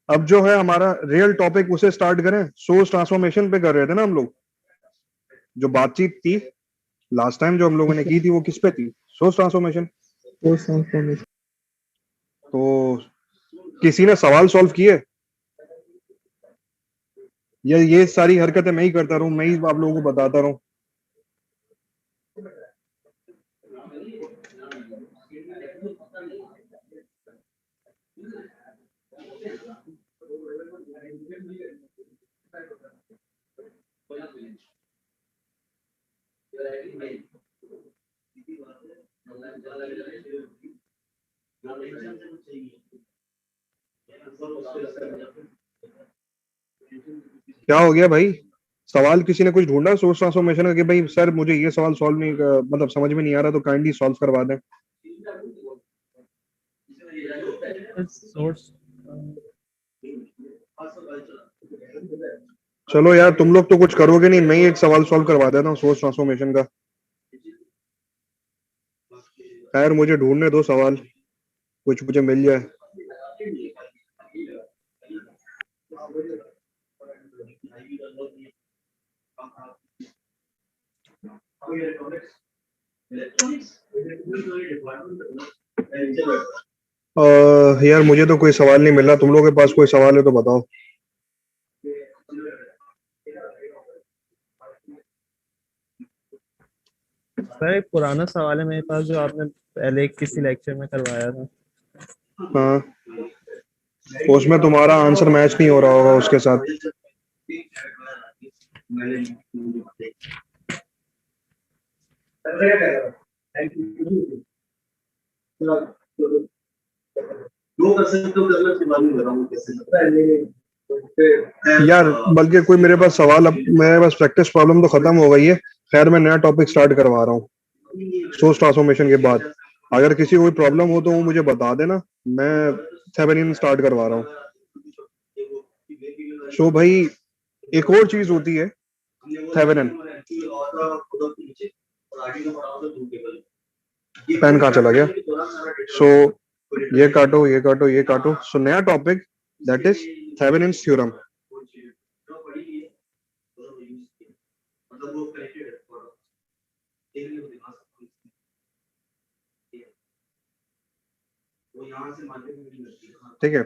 अब जो है हमारा रियल टॉपिक उसे स्टार्ट करें। सोर्स ट्रांसफॉर्मेशन पे कर रहे थे ना हम लोग। जो बातचीत थी लास्ट टाइम जो हम लोगों ने की थी वो किस पे थी? Source transformation. तो किसी ने सवाल सॉल्व किए, या ये सारी हरकतें मैं ही करता रहूं, मैं ही आप लोगों को बताता रहूं? क्या हो गया भाई? सवाल किसी ने कुछ ढूंढा सोर्स ट्रांसफॉर्मेशन का कि भाई सर मुझे ये सवाल सॉल्व नहीं मतलब समझ में नहीं आ रहा, तो काइंडली सॉल्व करवा दें। सोर्स चलो यार, तुम लोग तो कुछ करोगे नहीं, मैं ही एक सवाल सॉल्व करवा देता हूँ सोर्स ट्रांसफॉर्मेशन का। खैर मुझे ढूंढने दो सवाल, कुछ मुझे मिल जाए। यार मुझे तो कोई सवाल नहीं मिल रहा, तुम लोगों के पास कोई सवाल है तो बताओ। सर एक पुराना सवाल है मेरे पास जो आपने पहले किसी लेक्चर में करवाया था। हाँ, उसमें तुम्हारा आंसर मैच नहीं हो रहा होगा उसके साथ। यार बल्कि कोई मेरे पास सवाल, अब मेरे पास प्रैक्टिस प्रॉब्लम तो खत्म हो गई है। खैर मैं नया टॉपिक स्टार्ट करवा रहा हूँ सोर्स ट्रांसफॉर्मेशन के बाद। अगर किसी को कोई प्रॉब्लम हो तो वो मुझे बता देना, मैं थेवेनिन स्टार्ट करवा रहा हूँ। सो भाई एक और चीज होती है थेवेनिन। पेन कहाँ चला गया? सो ये काटो, ये काटो, ये काटो। सो नया topic that is Thevenin's theorem. ठीक है,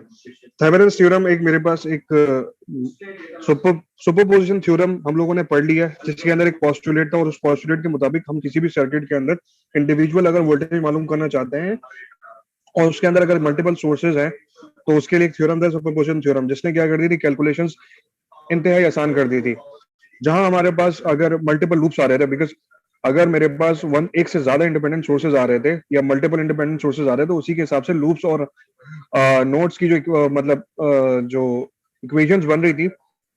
थेवेनिन्स थ्योरम एक मेरे पास एक सुपरपोजिशन थ्योरम हम लोगों ने पढ़ लिया है, जिसके अंदर एक पोस्टुलेट था और उस पोस्टुलेट के मुताबिक हम किसी भी सर्किट के अंदर इंडिविजुअल अगर वोल्टेज मालूम करना चाहते हैं और उसके अंदर अगर मल्टीपल सोर्सेज हैं तो उसके लिए एक थ्योरम था सुपरपोजिशन थ्योरम, जिसने क्या कर दी थी, कैलकुलेशंस इंतहाई आसान कर दी थी। जहां हमारे पास अगर मल्टीपल लूप्स आ रहे थे, बिकॉज अगर मेरे पास एक से ज्यादा इंडिपेंडेंट सोर्सेज आ रहे थे या मल्टीपल इंडिपेंडेंट सोर्सेज आ रहे थे, तो उसी के हिसाब से लूप्स और नोड्स की जो मतलब जो इक्वेशंस बन रही थी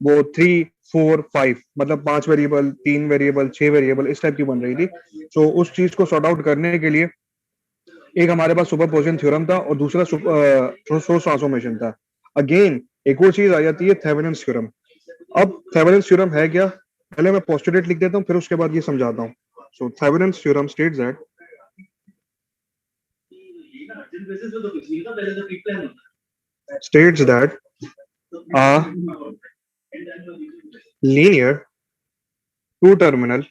वो 3, 4, 5 मतलब 5 वेरिएबल, 3 वेरिएबल, 6 वेरिएबल इस टाइप की बन रही थी। तो उस चीज को सॉर्ट आउट करने के लिए एक हमारे पास सुपरपोजिशन थ्योरम था और दूसरा सोर्स ट्रांसफॉर्मेशन था। अगेन एक और चीज आ जाती है थेवेनिन्स थ्योरम। अब थेवेनिन्स थ्योरम है क्या, पहले मैं पोस्टुलेट लिख देता हूँ, फिर उसके बाद ये समझाता हूँ। So Thevenin's theorem states that a linear two terminal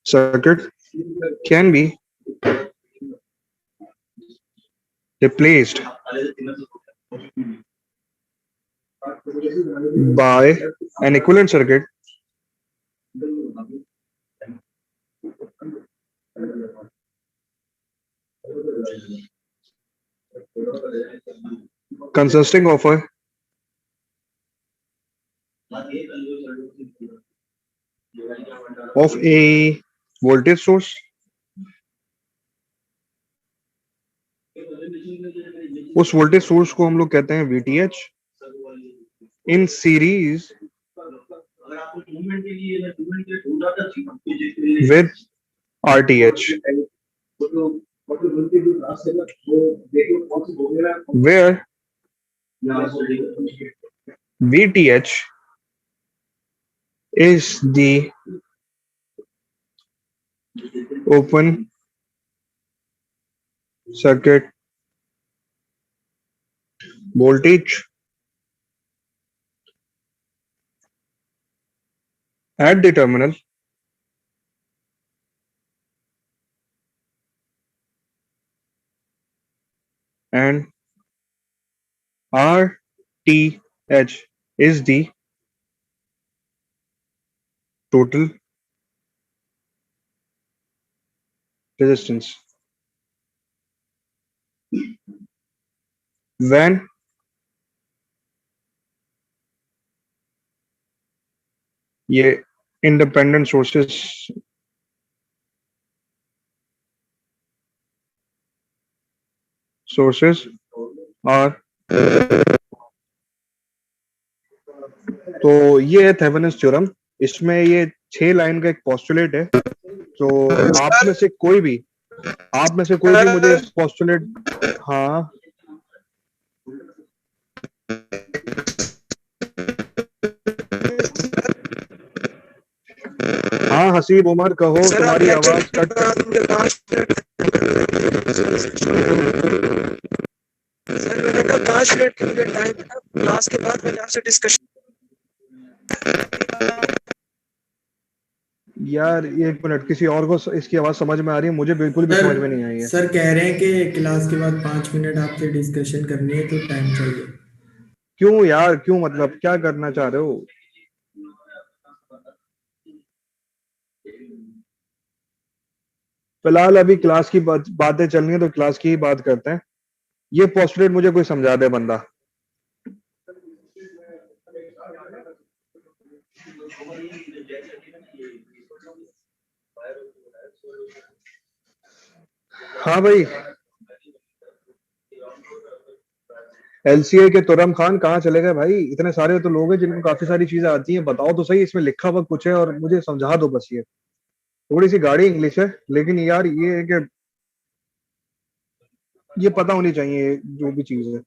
circuit can be replaced by an equivalent circuit consisting of a voltage source, उस वोल्टेज सोर्स को हम लोग कहते हैं VTH, in series with RTH, where VTH is the open circuit voltage at the terminal and RTH is the total resistance. When ये independent sources are, तो ये है थेवेनिन्स थ्योरम। इसमें ये 6 लाइन का एक पोस्टुलेट है। तो आप में से कोई भी मुझे पोस्टुलेट, हाँ हाँ हसीब उमर कहो, तुम्हारी आवाज कट सर मैंने कहा 5 मिनट के लिए टाइम था, क्लास के बाद मैंने आपसे डिस्कशन। यार एक मिनट, किसी और को इसकी आवाज समझ में आ रही है? मुझे बिल्कुल भी समझ में नहीं आई है। सर कह रहे हैं कि क्लास के बाद 5 मिनट आपसे डिस्कशन करनी है तो टाइम चाहिए। क्यों यार, क्यों, मतलब क्या करना चाह रहे हो? फिलहाल अभी क्लास की बातें चल रही है तो क्लास की ही बात करते हैं। ये पोस्टुलेट मुझे कोई समझा दे बंदा। हाँ भाई, LCA के तुरम खान कहाँ चले गए भाई? इतने सारे तो लोग हैं जिनको काफी सारी चीजें आती हैं, बताओ तो सही, इसमें लिखा हुआ कुछ है और मुझे समझा दो बस। ये थोड़ी सी गाढ़ी इंग्लिश है, लेकिन यार ये है कि ये पता होनी चाहिए जो भी चीज है।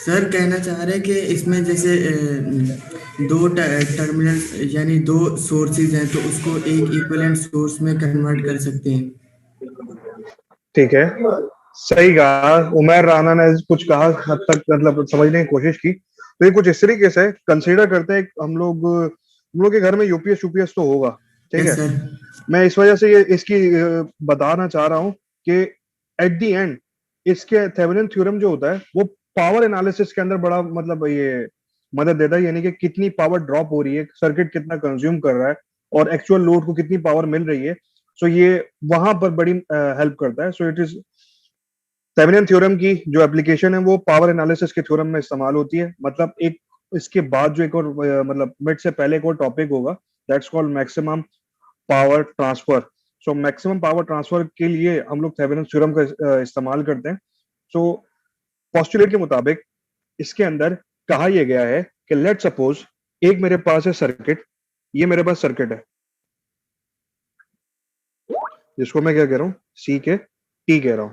सर कहना चाह रहे हैं कि इसमें जैसे 2 टर्मिनल यानी 2 सोर्सेज हैं तो उसको एक इक्विवेलेंट सोर्स में कन्वर्ट कर सकते हैं। ठीक है, सही कहा। उमर राना ने कुछ कहा हद तक मतलब समझने की कोशिश की। तो ये कुछ इस तरीके से कंसीडर करते हैं, हम लोग के घर में यूपीएस तो होगा, ठीक है। मैं इस वजह से ये इसकी बताना चाह रहा हूँ कि एट दी एंड इसके थेवेनिन थ्योरम जो होता है वो पावर एनालिसिस के अंदर बड़ा मतलब ये मदद देता है, यानी कि कितनी पावर ड्रॉप हो रही है, सर्किट कितना कंज्यूम कर रहा है और एक्चुअल लोड को कितनी पावर मिल रही है। सो ये वहां पर बड़ी हेल्प करता है। So it is Thevenin theorem की जो एप्लीकेशन है वो पावर एनालिसिस के थ्योरम में इस्तेमाल होती है। मतलब एक इसके बाद जो एक और मतलब मिड से पहले एक और टॉपिक होगा, that's called maximum power transfer. So maximum power transfer के लिए हम लोग थेवेनिन थ्योरम का इस्तेमाल करते हैं। सो पोस्टुलेट के मुताबिक इसके अंदर कहा यह गया है कि लेट सपोज एक मेरे पास है सर्किट, ये मेरे पास सर्किट है जिसको मैं क्या कह रहा हूं, सी के टी कह रहा हूं।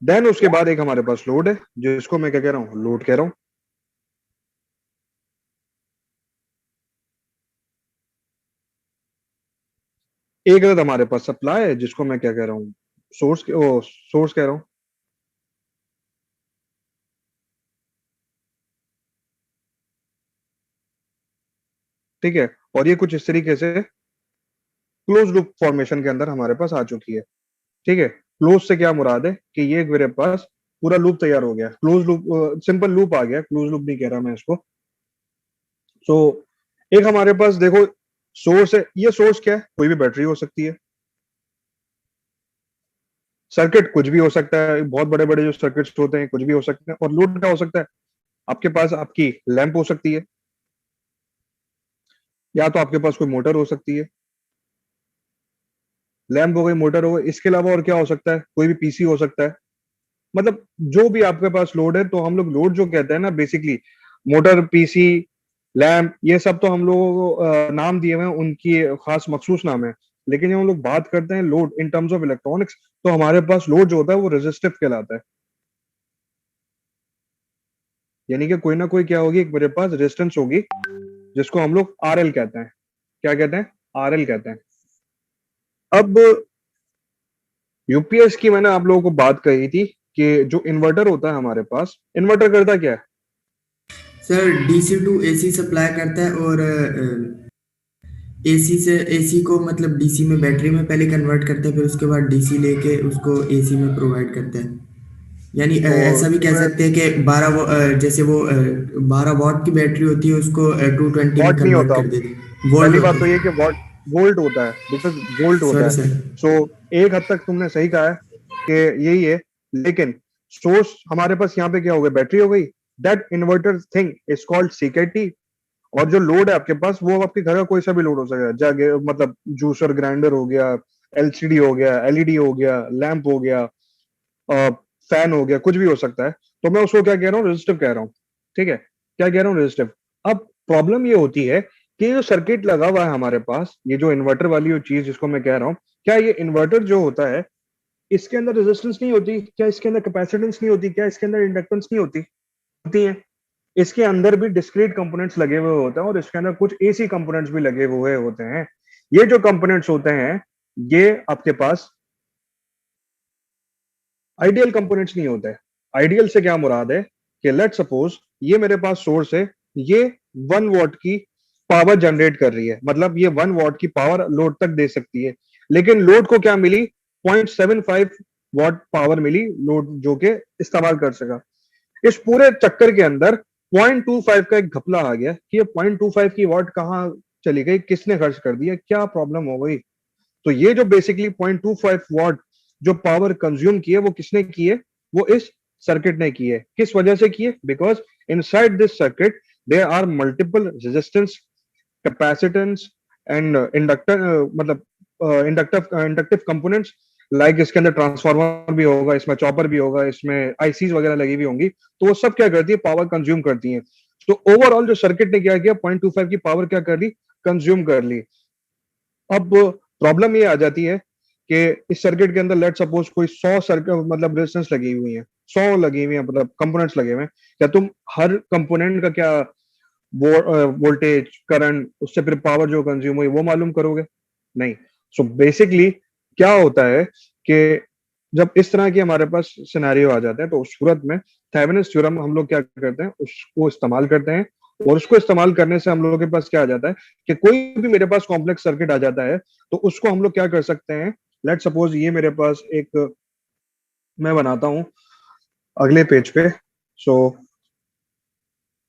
देन उसके बाद एक हमारे पास लोड है जिसको मैं क्या कह रहा हूं, लोड कह रहा हूं। एक अदद हमारे पास सप्लाई है जिसको मैं क्या कह रहा हूं, सोर्स कह रहा हूं। ठीक है, और ये कुछ इस तरीके से क्लोज लूप फॉर्मेशन के अंदर हमारे पास आ चुकी है। ठीक है, क्लोज से क्या मुराद है कि ये मेरे पास पूरा लूप तैयार हो गया, क्लोज लूप, सिंपल लूप आ गया, क्लोज लूप नहीं कह रहा मैं इसको। सो एक हमारे पास देखो सोर्स है, ये सोर्स क्या है, कोई भी बैटरी हो सकती है, सर्किट कुछ भी हो सकता है, बहुत बड़े बड़े जो सर्किट्स होते हैं कुछ भी हो सकते हैं। और लोड क्या हो सकता है, आपके पास आपकी लैंप हो सकती है, या तो आपके पास कोई मोटर हो सकती है, लैंप हो गई, मोटर हो गई। इसके अलावा और क्या हो सकता है, कोई भी पीसी हो सकता है। मतलब जो भी आपके पास लोड है, तो हम लोग लोड जो कहते हैं ना, बेसिकली मोटर, पीसी, लैंप, ये सब तो हम लोगों को नाम दिए हुए हैं, उनकी खास मखसूस नाम है। लेकिन जब हम लोग बात करते हैं load in terms of electronics, तो हमारे पास लोड जो होता है वो रेजिस्टिव कहलाता है। यानी कि कोई ना कोई क्या होगी, एक मेरे पास रेजिस्टेंस होगी जिसको हम लोग आरएल कहते हैं। क्या कहते हैं, आरएल कहते हैं। अब यूपीएस की मैंने आप लोगों को बात कही थी कि जो इन्वर्टर होता है हमारे पास, इन्वर्टर करता क्या है? Sir DC to AC supply करता है, और एसी से एसी को मतलब डीसी में बैटरी में पहले कन्वर्ट करता है, फिर उसके बाद डीसी लेके उसको एसी में प्रोवाइड करता है। यानी तो ऐसा भी कह सकते हैं कि 12 जैसे वो 12 वॉट की बैटरी होती है, उसको 220 में वॉट नहीं कन्वर्ट होता, कर देते हैं, वोल्ट पहली बात होते तो ये कि हैं। वॉट, वोल्ट होता है, बिकॉज वोल्ट होता सॉरी है। सर। सो एक हद तक तुमने सही कहा है कि यही है, लेकिन सोर्स हमारे पास यहाँ पे क्या हो गया, बैटरी हो गई। That inverter thing is called सीकेटी। और जो लोड है आपके पास, वो आपके घर का कोई सा भी लोड हो सकता है, जाके मतलब जूसर, ग्राइंडर हो गया, एलसीडी हो गया, एलईडी हो गया, लैंप हो गया, फैन हो गया, कुछ भी हो सकता है। तो मैं उसको क्या कह रहा हूँ, रेजिस्टिव कह रहा हूँ। ठीक है, क्या कह रहा हूँ, रेजिस्टिव। अब प्रॉब्लम ये होती है कि जो सर्किट लगा हुआ है हमारे पास, ये जो इन्वर्टर वाली वो चीज जिसको मैं कह रहा हूँ, क्या ये इन्वर्टर जो होता है, इसके अंदर रेजिस्टेंस नहीं होती क्या, इसके अंदर कैपेसिटेंस नहीं होती क्या, इसके अंदर इंडक्टेंस नहीं होती? होती है। इसके अंदर भी डिस्क्रीट कंपोनेंट्स लगे हुए होते हैं, और इसके अंदर कुछ एसी कंपोनेंट्स भी लगे हुए होते हैं। ये जो कंपोनेंट्स होते हैं, ये आपके पास आइडियल कंपोनेंट्स नहीं होते। आइडियल से क्या मुराद है कि लेट सपोज ये मेरे पास सोर्स है, ये 1 वॉट की पावर जनरेट कर रही है, मतलब ये 1 वॉट की पावर लोड तक दे सकती है। लेकिन लोड को क्या मिली, 0.75 वॉट पावर मिली लोड, जो के इस्तेमाल कर सका। इस पूरे चक्कर के अंदर 0.25 का एक घपला आ गया कि ये 0.25 की वॉट कहाँ चली गई, किसने खर्च कर दिया, क्या प्रॉब्लम हो गई। तो ये जो बेसिकली 0.25 वॉट जो पावर कंज्यूम की है, वो किसने की है, वो इस सर्किट ने की है। किस वजह से की है, because inside this circuit there are multiple resistance, capacitance and inductor, मतलब इंडक्टिव कंपोनेंट्स। लाइक इसके अंदर ट्रांसफार्मर भी होगा, इसमें चॉपर भी होगा, इसमें आईसीज वगैरह लगी हुई होंगी। तो वो सब क्या करती है, पावर कंज्यूम करती है। तो ओवरऑल जो सर्किट ने क्या किया, 0.25 की पावर क्या कर ली, कंज्यूम कर ली। अब प्रॉब्लम ये आ जाती है कि इस सर्किट के अंदर लेट सपोज कोई 100 सर्किट मतलब रेजिस्टेंस लगी हुई है, 100 लगी हुई है, मतलब कंपोनेंट्स लगे हुए हैं। क्या तुम हर कंपोनेंट का क्या वोल्टेज, करंट, उससे फिर पावर जो कंज्यूम हुई वो मालूम करोगे? नहीं। सो बेसिकली क्या होता है कि जब इस तरह की हमारे पास सिनेरियो आ जाते हैं, तो उस सूरत में थेवेनिन्स थ्योरम हम लोग क्या करते हैं, उसको इस्तेमाल करते हैं। और उसको इस्तेमाल करने से हम लोगों के पास क्या आ जाता है कि कोई भी मेरे पास कॉम्प्लेक्स सर्किट आ जाता है, तो उसको हम लोग क्या कर सकते हैं। लेट सपोज ये मेरे पास एक, मैं बनाता हूं अगले पेज पे। सो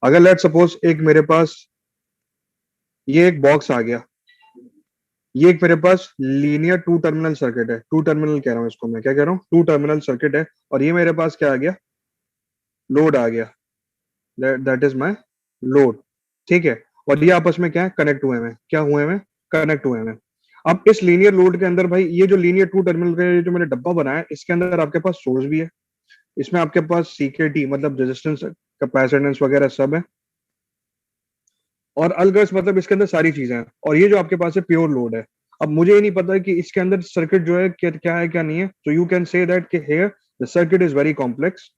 अगर लेट सपोज एक मेरे पास ये एक बॉक्स आ गया, ये एक मेरे पास लीनियर 2 टर्मिनल सर्किट है, 2 टर्मिनल कह रहा हूं इसको मैं, क्या कह रहा हूं, 2 टर्मिनल सर्किट है। और ये मेरे पास क्या आ गया, लोड आ गया, दैट इज माय लोड। ठीक है, और ये आपस में क्या है, कनेक्ट हुए हैं, क्या हुए हैं, कनेक्ट हुए हैं। अब इस लीनियर लोड के अंदर भाई ये जो लीनियर टू टर्मिनल का जो मैंने डब्बा बनाया है, इसके अंदर आपके पास सोर्स भी है, इसमें आपके पास सीकेटी मतलब रेजिस्टेंस कैपेसिटेंस वगैरह सब है, और अलगस मतलब इसके अंदर सारी चीजें हैं, और ये जो आपके पास है प्योर लोड है। अब मुझे ये नहीं पता कि इसके अंदर सर्किट जो है क्या है क्या नहीं है, तो यू कैन से दैट कि here the circuit is very complex.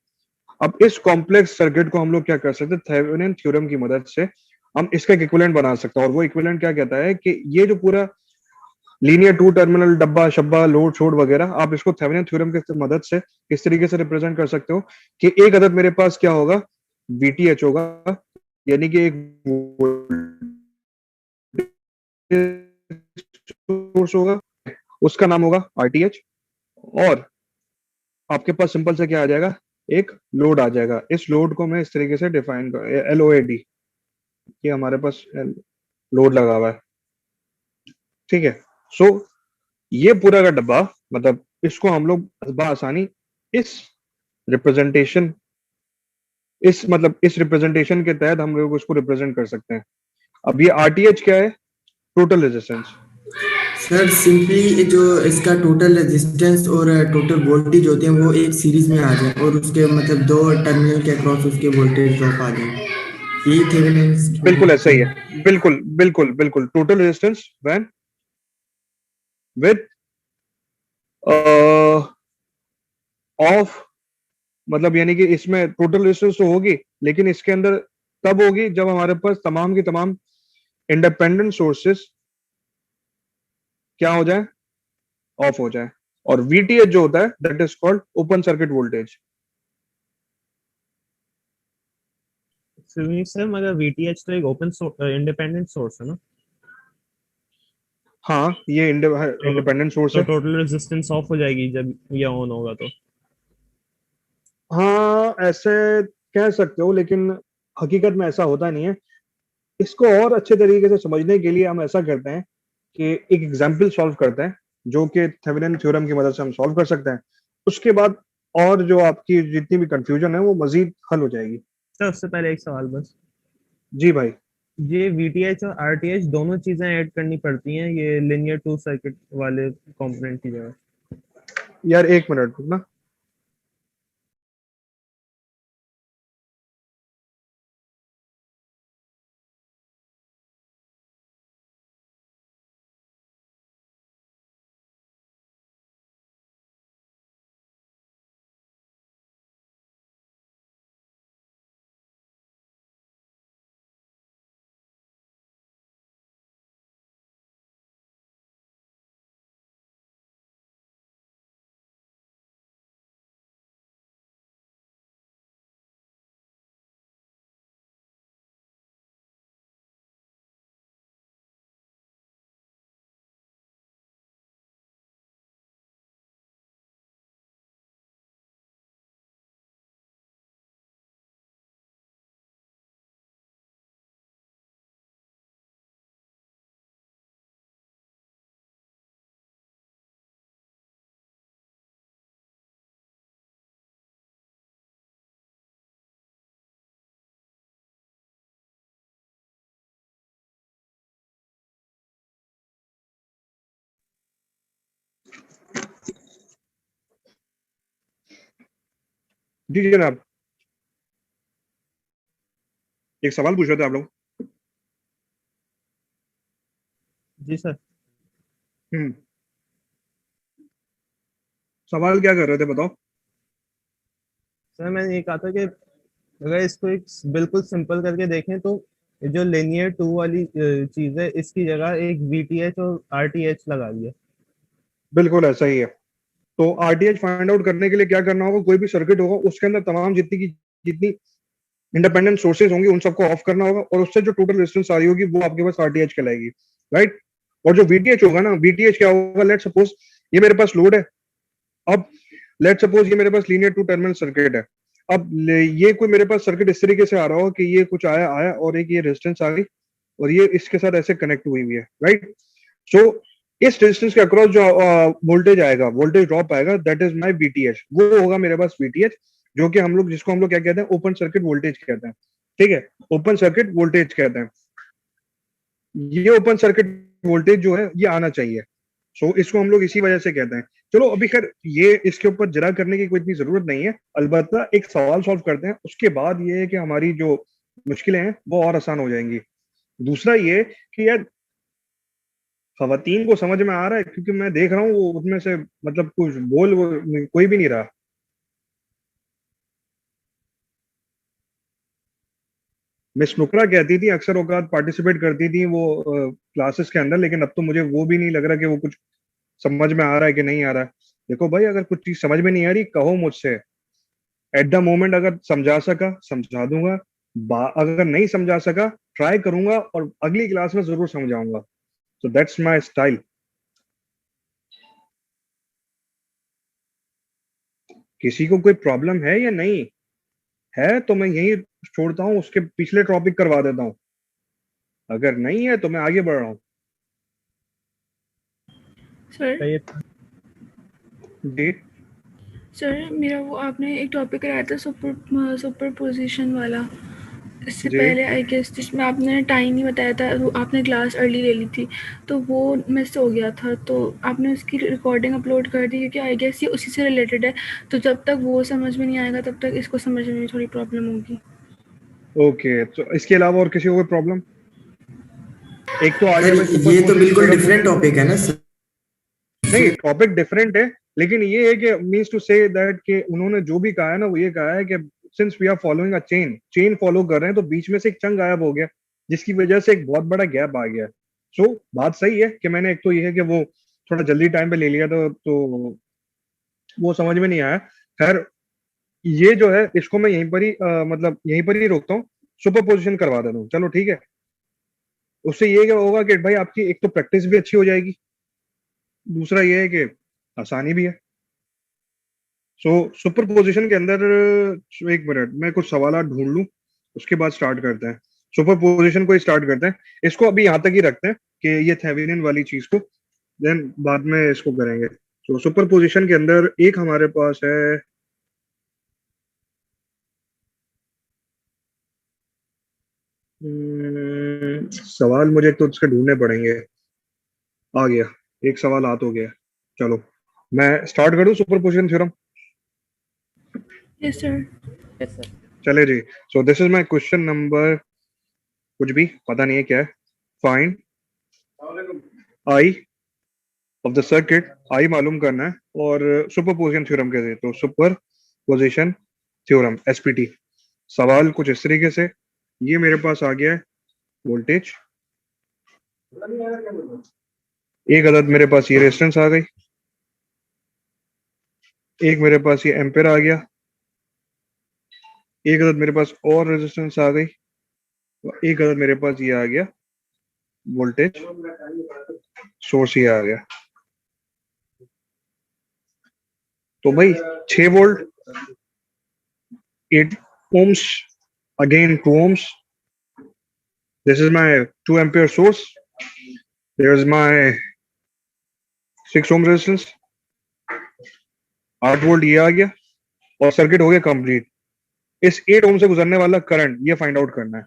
अब इस कॉम्प्लेक्स सर्किट को हम लोग क्या कर सकते हैं, थेवेनिन थ्योरम की मदद से हम इसका इक्विवेलेंट बना सकते हैं। और वो इक्विवेलेंट क्या कहता है कि ये जो पूरा लीनियर टू टर्मिनल डब्बा शब्बा लोड छोड़ वगैरह, आप इसको थेवेनिन थ्योरम की मदद से किस तरीके से रिप्रेजेंट कर सकते हो कि एक अदद मेरे पास क्या होगा, वीटीएच होगा, यानी कि एक सोर्स होगा, उसका नाम होगा आरटीएच, और आपके पास सिंपल से क्या आ जाएगा, एक लोड आ जाएगा। इस लोड को मैं इस तरीके से डिफाइन कर, LOAD, ये हमारे पास लोड लगा हुआ है, ठीक है। सो ये पूरा का डब्बा, मतलब इसको हम लोग बआसानी इस रिप्रेजेंटेशन इस रिप्रेजेंटेशन के तहत हम लोग उसको रिप्रेजेंट कर सकते हैं। अब ये आरटीएच क्या है, टोटल रेजिस्टेंस। सर सिंपली जो इसका टोटल रेजिस्टेंस और टोटल वोल्टेज होते हैं वो एक सीरीज में आ जाए, और उसके मतलब दो टर्मिनल के अक्रॉस उसके वोल्टेज ड्रॉप आ जाए, यही थेवेनिन्स बिल्कुल ऐसा ही है, बिल्कुल बिल्कुल बिल्कुल। Total resistance when with of, मतलब यानी कि इसमें टोटल रेजिस्टेंस तो होगी, लेकिन इसके अंदर तब होगी जब हमारे पास तमाम की तमाम इंडिपेंडेंट सोर्सेस क्या हो जाए, ऑफ हो जाए। और वीटीएच जो होता है that is called open circuit voltage. Sir मगर VTH तो एक ओपन इंडिपेंडेंट सोर्स है ना, हाँ ये इंडिपेंडेंट सोर्स तो है। टोटल रेजिस्टेंस ऑफ हो जाएगी जब ये ऑन होगा तो। हाँ ऐसे कह सकते हो, लेकिन हकीकत में ऐसा होता नहीं है। इसको और अच्छे तरीके से समझने के लिए हम ऐसा करते हैं कि एक एग्जाम्पल सॉल्व करते हैं, जो कि थेवेनिन थ्योरम की मदद से हम सॉल्व कर सकते हैं। उसके बाद और जो आपकी जितनी भी कंफ्यूजन है वो मजीद हल हो जाएगी। सर उससे पहले एक सवाल बस, जी भाई। ये VTH और RTH दोनों चीजें ऐड करनी पड़ती हैं ये लिनियर टू सर्किट वाले कंपोनेंट की जगह? यार एक मिनट रुकना। जी जनाब, एक सवाल पूछ रहे थे आप लोग। जी सर। हम्म, सवाल क्या कर रहे थे बताओ। सर मैंने ये कहा था कि अगर इसको एक बिल्कुल सिंपल करके देखें तो ये जो लिनियर टू वाली चीज है इसकी जगह एक VTH और RTH लगा दिया। बिल्कुल ऐसा ही है। तो आरटीएच फाइंड आउट करने के लिए क्या करना होगा, कोई भी सर्किट होगा उसके अंदर तमाम जितनी इंडिपेंडेंट सोर्सेज होंगी उन सबको ऑफ करना होगा, और उससे जो टोटल रेजिस्टेंस आ रही होगी वो आपके पास आरटीएच कहलाएगी, राइट। और जो वीटीएच होगा ना, वीटीएच क्या होगा, लेट सपोज ये मेरे पास लोड है। अब लेट सपोज ये मेरे पास लीनियर टू टर्मिनल सर्किट है। अब ये कोई मेरे पास सर्किट इस तरीके से आ रहा हो कि ये कुछ आया आया और एक ये रेजिस्टेंस आ गई और ये इसके साथ ऐसे कनेक्ट हुई हुई है, राइट। सो इस रेजिस्टेंस के अक्रॉस जो वोल्टेज आएगा, वोल्टेज ड्रॉप आएगा, दैट इज माय वीटीएच। वो होगा मेरे पास वीटीएच, जो कि हम लोग जिसको हम लोग क्या कहते हैं, ओपन सर्किट वोल्टेज कहते हैं, ठीक है। ओपन सर्किट वोल्टेज कहते हैं। ये ओपन सर्किट वोल्टेज जो है ये आना चाहिए। सो इसको हम लोग इसी वजह से कहते हैं। चलो अभी खैर ये इसके ऊपर जरा करने की कोई इतनी जरूरत नहीं है, अलबत्ता एक सवाल सॉल्व करते हैं, उसके बाद ये है कि हमारी जो मुश्किलें हैं वो और आसान हो जाएंगी। दूसरा ये कि यार खवातीन को समझ में आ रहा है, क्योंकि मैं देख रहा हूँ वो उनमें से मतलब कुछ बोल वो कोई भी नहीं रहा। मिस नुकरा कहती थी अक्सर औकात पार्टिसिपेट करती थी वो क्लासेस के अंदर, लेकिन अब तो मुझे वो भी नहीं लग रहा कि वो कुछ समझ में आ रहा है कि नहीं आ रहा है। देखो भाई, अगर कुछ चीज समझ में नहीं आ रही कहो मुझसे, एट द मोमेंट अगर समझा सका समझा दूंगा, अगर नहीं समझा सका ट्राई करूंगा और अगली क्लास में जरूर समझाऊंगा। So that's my style. किसी को कोई प्रॉब्लम है या नहीं है तो मैं यही छोड़ता हूँ, उसके पिछले टॉपिक करवा देता हूँ, अगर नहीं है तो मैं आगे बढ़ रहा हूँ। सर जी सर मेरा वो आपने एक टॉपिक कराया था सुपर पोजिशन वाला, इससे जी पहले आई गेस जिसमें आपने टाइम नहीं बताया था, वो आपने क्लास अर्ली ले ली थी तो वो मिस हो गया था, तो आपने उसकी रिकॉर्डिंग अपलोड कर दी क्योंकि आई गेस ये उसी से रिलेटेड है, तो जब तक वो समझ में नहीं आएगा तब तक इसको समझने में थोड़ी प्रॉब्लम होगी। ओके, तो इसके अलावा और किसी को कोई प्रॉब्लम? एक तो आ गया सर भाई सुपर ये तो पोजिशन बिल्कुल थ्योरम। डिफरेंट टॉपिक है ना सर। नहीं, टॉपिक डिफरेंट है, लेकिन ये है कि मींस टू से दैट कि उन्होंने जो भी कहा है ना वो ये कहा है कि since we are following a chain follow कर रहे हैं, तो बीच में से एक चंग गायब हो गया जिसकी वजह से एक बहुत बड़ा गैप आ गया। सो बात सही है कि मैंने एक तो ये है कि वो थोड़ा जल्दी टाइम पे ले लिया तो वो समझ में नहीं आया। खैर ये जो है इसको मैं यहीं पर ही मतलब यहीं पर ही रोकता हूँ, सुपर पोजिशन करवा देता हूँ। चलो ठीक है, उससे ये क्या होगा कि भाई आपकी एक तो प्रैक्टिस भी अच्छी हो जाएगी, दूसरा ये है कि आसानी भी है। सो सुपर पोजिशन के अंदर एक मिनट मैं कुछ सवाल ढूंढ लूं, उसके बाद स्टार्ट करते हैं। सुपर पोजिशन को ही स्टार्ट करते हैं, इसको अभी यहाँ तक ही रखते हैं कि ये थेवेनिन वाली चीज को, देन बाद में इसको करेंगे। तो सुपर पोजिशन के अंदर एक हमारे पास है सवाल, मुझे तो उसके ढूंढने पड़ेंगे। आ गया, एक सवाल आ तो गया। चलो मैं स्टार्ट करूं superposition theorem. Yes sir. Yes sir. चले जी। So this is my question number, कुछ भी पता नहीं है क्या है। Find I of the circuit, I मालूम करना है और सुपर पोजिशन थ्योरम कैसे, तो सुपर पोजिशन थ्योरम एसपीटी। सवाल कुछ इस तरीके से, ये मेरे पास आ गया है वोल्टेज, एक अदद मेरे पास ये रेजिस्टेंस आ गई, एक मेरे पास ये एम्पेयर आ गया, एक अदद मेरे पास और रेजिस्टेंस आ गई, एक अदद मेरे पास ये आ गया वोल्टेज सोर्स, ये आ गया। तो भाई 6 volt, 8 ohms, again 2 ohms, this is my 2 ampere source, there's my 6 ohm resistance, 8 volt ये आ गया और सर्किट हो गया कंप्लीट। इस 8 ओम से गुजरने वाला करंट ये फाइंड आउट करना है।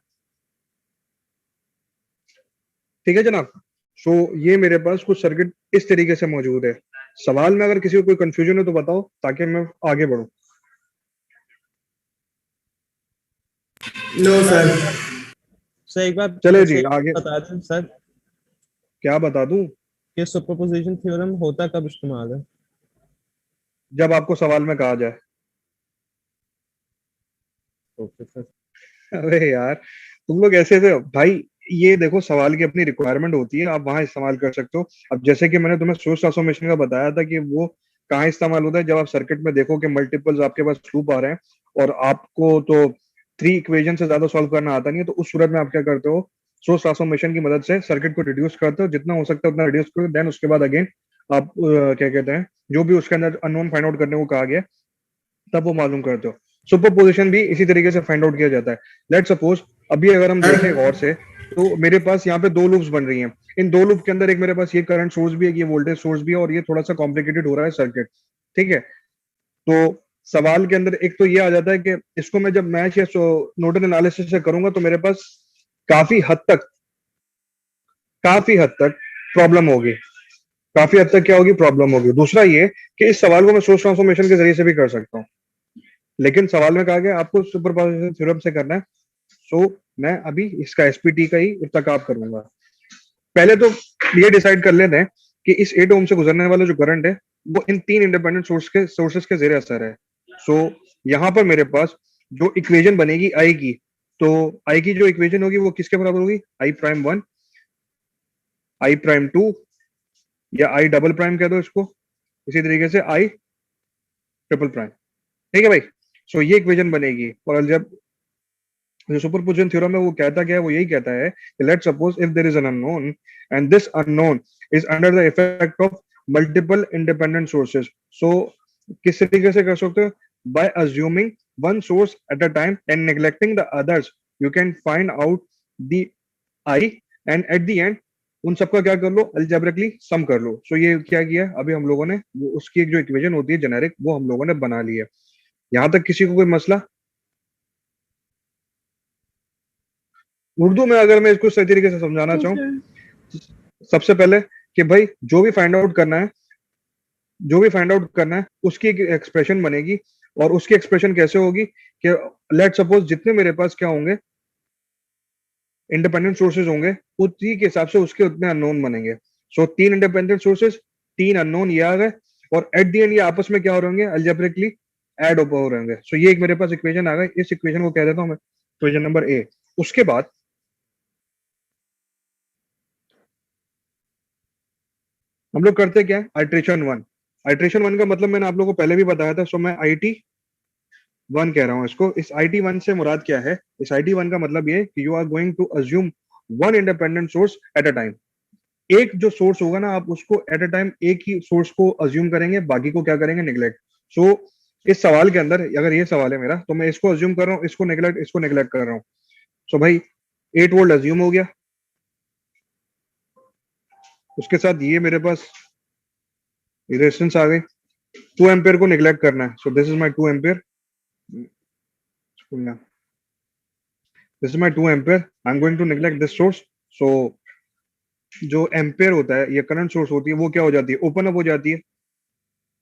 ठीक है जनाब। सो ये मेरे पास कुछ सर्किट इस तरीके से मौजूद है। सवाल में अगर किसी को कोई कंफ्यूजन है तो बताओ ताकि मैं आगे बढ़ूं। No sir. सर एक बार चले जी ऐसे आगे। बता दें सर क्या बता दूं? कि सुपरपोजिशन थ्योरम होता कब इस्तेमाल है? जब आपको सवाल में कहा जाए। Okay sir. अरे यार तुम लोग ऐसे थे भाई, ये देखो सवाल की अपनी रिक्वायरमेंट होती है, आप वहां इस्तेमाल कर सकते हो। अब जैसे कि मैंने तुम्हें सोर्स ट्रांसफॉर्मेशन का बताया था कि वो कहाँ इस्तेमाल होता है, जब आप सर्किट में देखो कि मल्टीपल्स आपके पास लूप आ रहे हैं और आपको तो 3 इक्वेशन से ज्यादा सॉल्व करना आता नहीं है, तो उस सूरत में आप क्या करते हो, सोर्स ट्रांसफॉर्मेशन की मदद से सर्किट को रिड्यूस करते हो, जितना हो सकता है उतना रिड्यूस करो, देन उसके बाद अगेन आप क्या कहते हैं जो भी उसके अंदर अननोन फाइंड आउट करने को कहा गया तब वो मालूम करते हो। सुपर पोजिशन भी इसी तरीके से फाइंड आउट किया जाता है। लेट सपोज अभी अगर हम देखें गौर से तो मेरे पास यहाँ पे 2 लूप्स बन रही हैं, इन 2 लूप के अंदर एक मेरे पास ये करंट सोर्स भी है, ये वोल्टेज सोर्स भी है और ये थोड़ा सा कॉम्प्लिकेटेड हो रहा है सर्किट। ठीक है, तो सवाल के अंदर एक तो ये आ जाता है कि इसको मैं जब मैच या नोडल एनालिसिस से करूंगा तो मेरे पास काफी हद तक प्रॉब्लम होगी। काफी हद तक क्या होगी, प्रॉब्लम होगी। दूसरा ये कि इस सवाल को मैं सोर्स ट्रांसफॉर्मेशन के जरिए से भी कर सकता हूँ, लेकिन सवाल में कहा गया आपको सुपरपोजिशन थ्योरम से करना है। सो मैं अभी इसका एसपीटी का ही इर्तकाब करूंगा। पहले तो ये डिसाइड कर लेते हैं कि इस 8 ओम से गुजरने वाला जो करंट है वो इन 3 इंडिपेंडेंट सोर्सेस के जेर असर है। सो यहाँ पर मेरे पास जो इक्वेशन बनेगी आई की, तो आई की जो इक्वेशन होगी वो किसके बराबर होगी, आई प्राइम 1, आई प्राइम 2, या आई डबल प्राइम कह दो इसको, इसी तरीके से आई ट्रिपल प्राइम। ठीक है भाई। सो ये इक्वेशन बनेगी। और जब जो सुपरपोजिशन थ्योरम है वो कहता क्या है, वो यही कहता है कि let's suppose if there is an unknown and this unknown is under the effect of multiple independent sources. So किस तरीके से कर सकते हो, by assuming one source at a time and neglecting the others you can find out the I, and at the end उन सबका क्या कर लो, अलजेब्रिकली सम कर लो। सो ये क्या किया अभी हम लोगों ने, वो उसकी एक जो इक्वेशन होती है जेनेरिक, वो हम लोगों ने बना ली है। यहां तक किसी को कोई मसला? उर्दू में अगर मैं इसको सही तरीके से समझाना तो चाहूँ, सर सबसे पहले कि भाई जो भी फाइंड आउट करना है, जो भी फाइंड आउट करना है उसकी एक एक्सप्रेशन बनेगी। और उसकी एक्सप्रेशन कैसे होगी कि लेट सपोज जितने मेरे पास क्या होंगे, इंडिपेंडेंट सोर्सेज होंगे, उसी के हिसाब से उसके उतने अननोन बनेंगे। सो 3 इंडिपेंडेंट सोर्सेज, 3 अननोन ये आ गए, और एट द एंड ये आपस में क्या हो रहेंगे, अल्जेब्रिकली ऐड हो रहेंगे। सो ये एक मेरे पास इक्वेशन आ गई। इस इक्वेशन को कह देता हूं मैं इक्वेशन नंबर ए। उसके बाद हम लोग करते क्या है, आइट्रेशन 1। आइट्रेशन 1 का मतलब मैंने आप लोगों को पहले भी बताया था। सो मैं IT 1 कह रहा हूं इसको। इस IT 1 से मुराद क्या है, इस IT 1 का मतलब ये कि you are going to assume one independent source at a time. एक जो सोर्स होगा ना, आप उसको एट अ टाइम एक ही सोर्स को अज्यूम करेंगे, बाकी को क्या करेंगे, निगलेक्ट। सो इस सवाल के अंदर अगर ये सवाल है मेरा, तो मैं इसको अज्यूम कर रहा हूँ, इसको नेगलेक्ट कर रहा हूँ। सो भाई 8 वोल्ट अज्यूम हो गया। उसके साथ ये मेरे पास रेजिस्टेंस आ गई। 2 एम्पियर को निगलेक्ट करना है। So this is my 2 ampere, this is my 2 ampere, I am going to neglect this source. So जो एम्पियर होता है या करंट सोर्स होती है वो क्या हो जाती है, ओपन अप हो जाती है,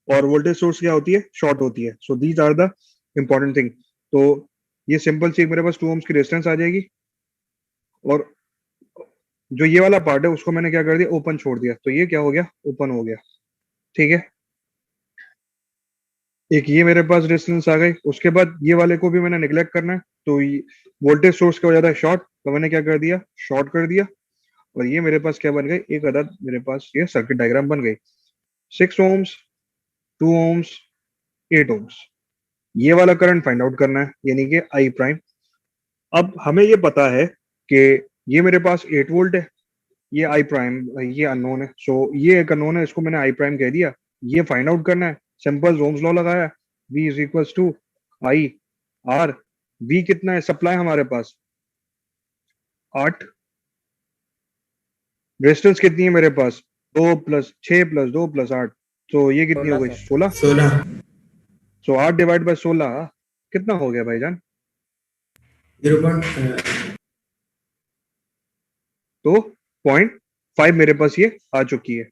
और वोल्टेज सोर्स क्या होती है, शॉर्ट होती है। So these are the important thing. तो ये सिंपल सी मेरे पास 2 ओम्स की रेजिस्टेंस आ जाएगी, और जो ये वाला पार्ट है उसको मैंने क्या कर दिया, ओपन छोड़ दिया। तो ये क्या हो गया, ओपन हो गया। ठीक है। एक ये मेरे पास रेजिस्टेंस आ गई। उसके बाद ये वाले को भी मैंने निगलेक्ट करना है। तो वोल्टेज सोर्स क्या हो जाता है, शॉर्ट, तो मैंने क्या कर दिया, शॉर्ट कर दिया। और ये मेरे पास क्या बन गई, एक अदद मेरे पास ये सर्किट डायग्राम बन गई। 6 ओम्स, 2 ओम्स, 8 ओम्स। ये वाला करंट फाइंड आउट करना है, यानी कि आई प्राइम। अब हमें ये पता है कि ये मेरे पास 8 वोल्ट है, ये आई प्राइम, ये अननोन है। सो ये एक अननोन है, इसको मैंने आई प्राइम कह दिया। ये फाइंड आउट करना है, सिंपल ओम्स लॉ लगाया, V is equals to I R. V कितना है, सप्लाई हमारे पास 8, रेजिस्टेंस कितनी है मेरे पास, 2 प्लस 6 प्लस 2 प्लस 8, तो ये कितनी हो गई, 16। 16। सो 8 डिवाइड बाय 16 कितना हो गया भाईजान, 0.5। तो 0.5 मेरे पास ये आ चुकी है।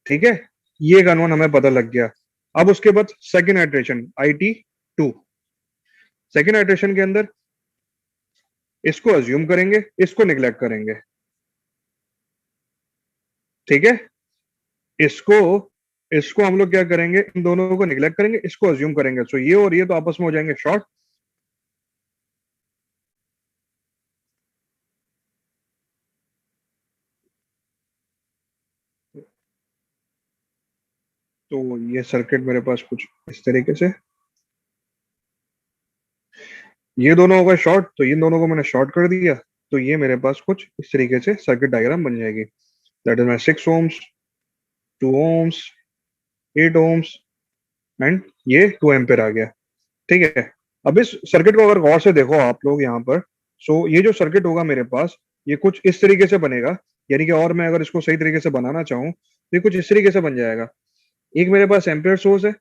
ठीक है, ये कानून हमें पता लग गया। अब उसके बाद second iteration IT2। Second iteration के अंदर इसको अज्यूम करेंगे, इसको निगलेक्ट करेंगे। ठीक है, इसको इसको हम लोग क्या करेंगे, इन दोनों को निगलेक्ट करेंगे, इसको अज्यूम करेंगे। सो ये और ये तो आपस में हो जाएंगे शॉर्ट। तो ये सर्किट मेरे पास कुछ इस तरीके से, ये दोनों हो गए शॉर्ट, तो इन दोनों को मैंने शॉर्ट कर दिया। तो ये मेरे पास कुछ इस तरीके से सर्किट डायग्राम बन जाएगी। That is my 6 ohms, 2 ohms, 8 ohms, and ये 2 एम्पियर आ गया। ठीक है, अब इस सर्किट को अगर गौर से देखो आप लोग यहाँ पर, सो ये जो सर्किट होगा मेरे पास, ये कुछ इस तरीके से बनेगा। यानी कि और मैं अगर इसको सही तरीके से बनाना चाहूँ तो ये कुछ इस तरीके से बन जाएगा। एक मेरे पास एम्पियर सोर्स है,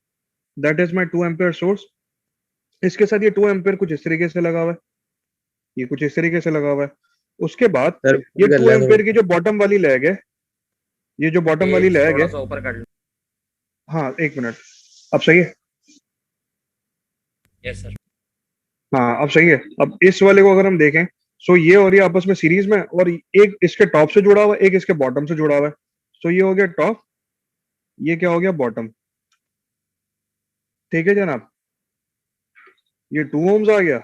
that is my 2 ampere source. इसके साथ ये 2 एम्पियर कुछ इस तरीके से लगा हुआ है, ये कुछ इस तरीके से लगा हुआ है। उसके बाद सर ये कर 2 लिया एम्पियर की जो बॉटम वाली लेग है, ये जो बॉटम वाली लैग थोड़ा है, सा ऊपर कर लो। हाँ 1 मिनट, अब सही है? Yes sir. हाँ अब सही है। अब इस वाले को अगर हम देखें, सो ये और ये आपस में सीरीज में, और एक इसके टॉप से जुड़ा हुआ है, एक इसके बॉटम से जुड़ा हुआ है। सो ये हो गया टॉप, ये क्या हो गया बॉटम। ठीक है जनाब, ये 2 ओम्स आ गया,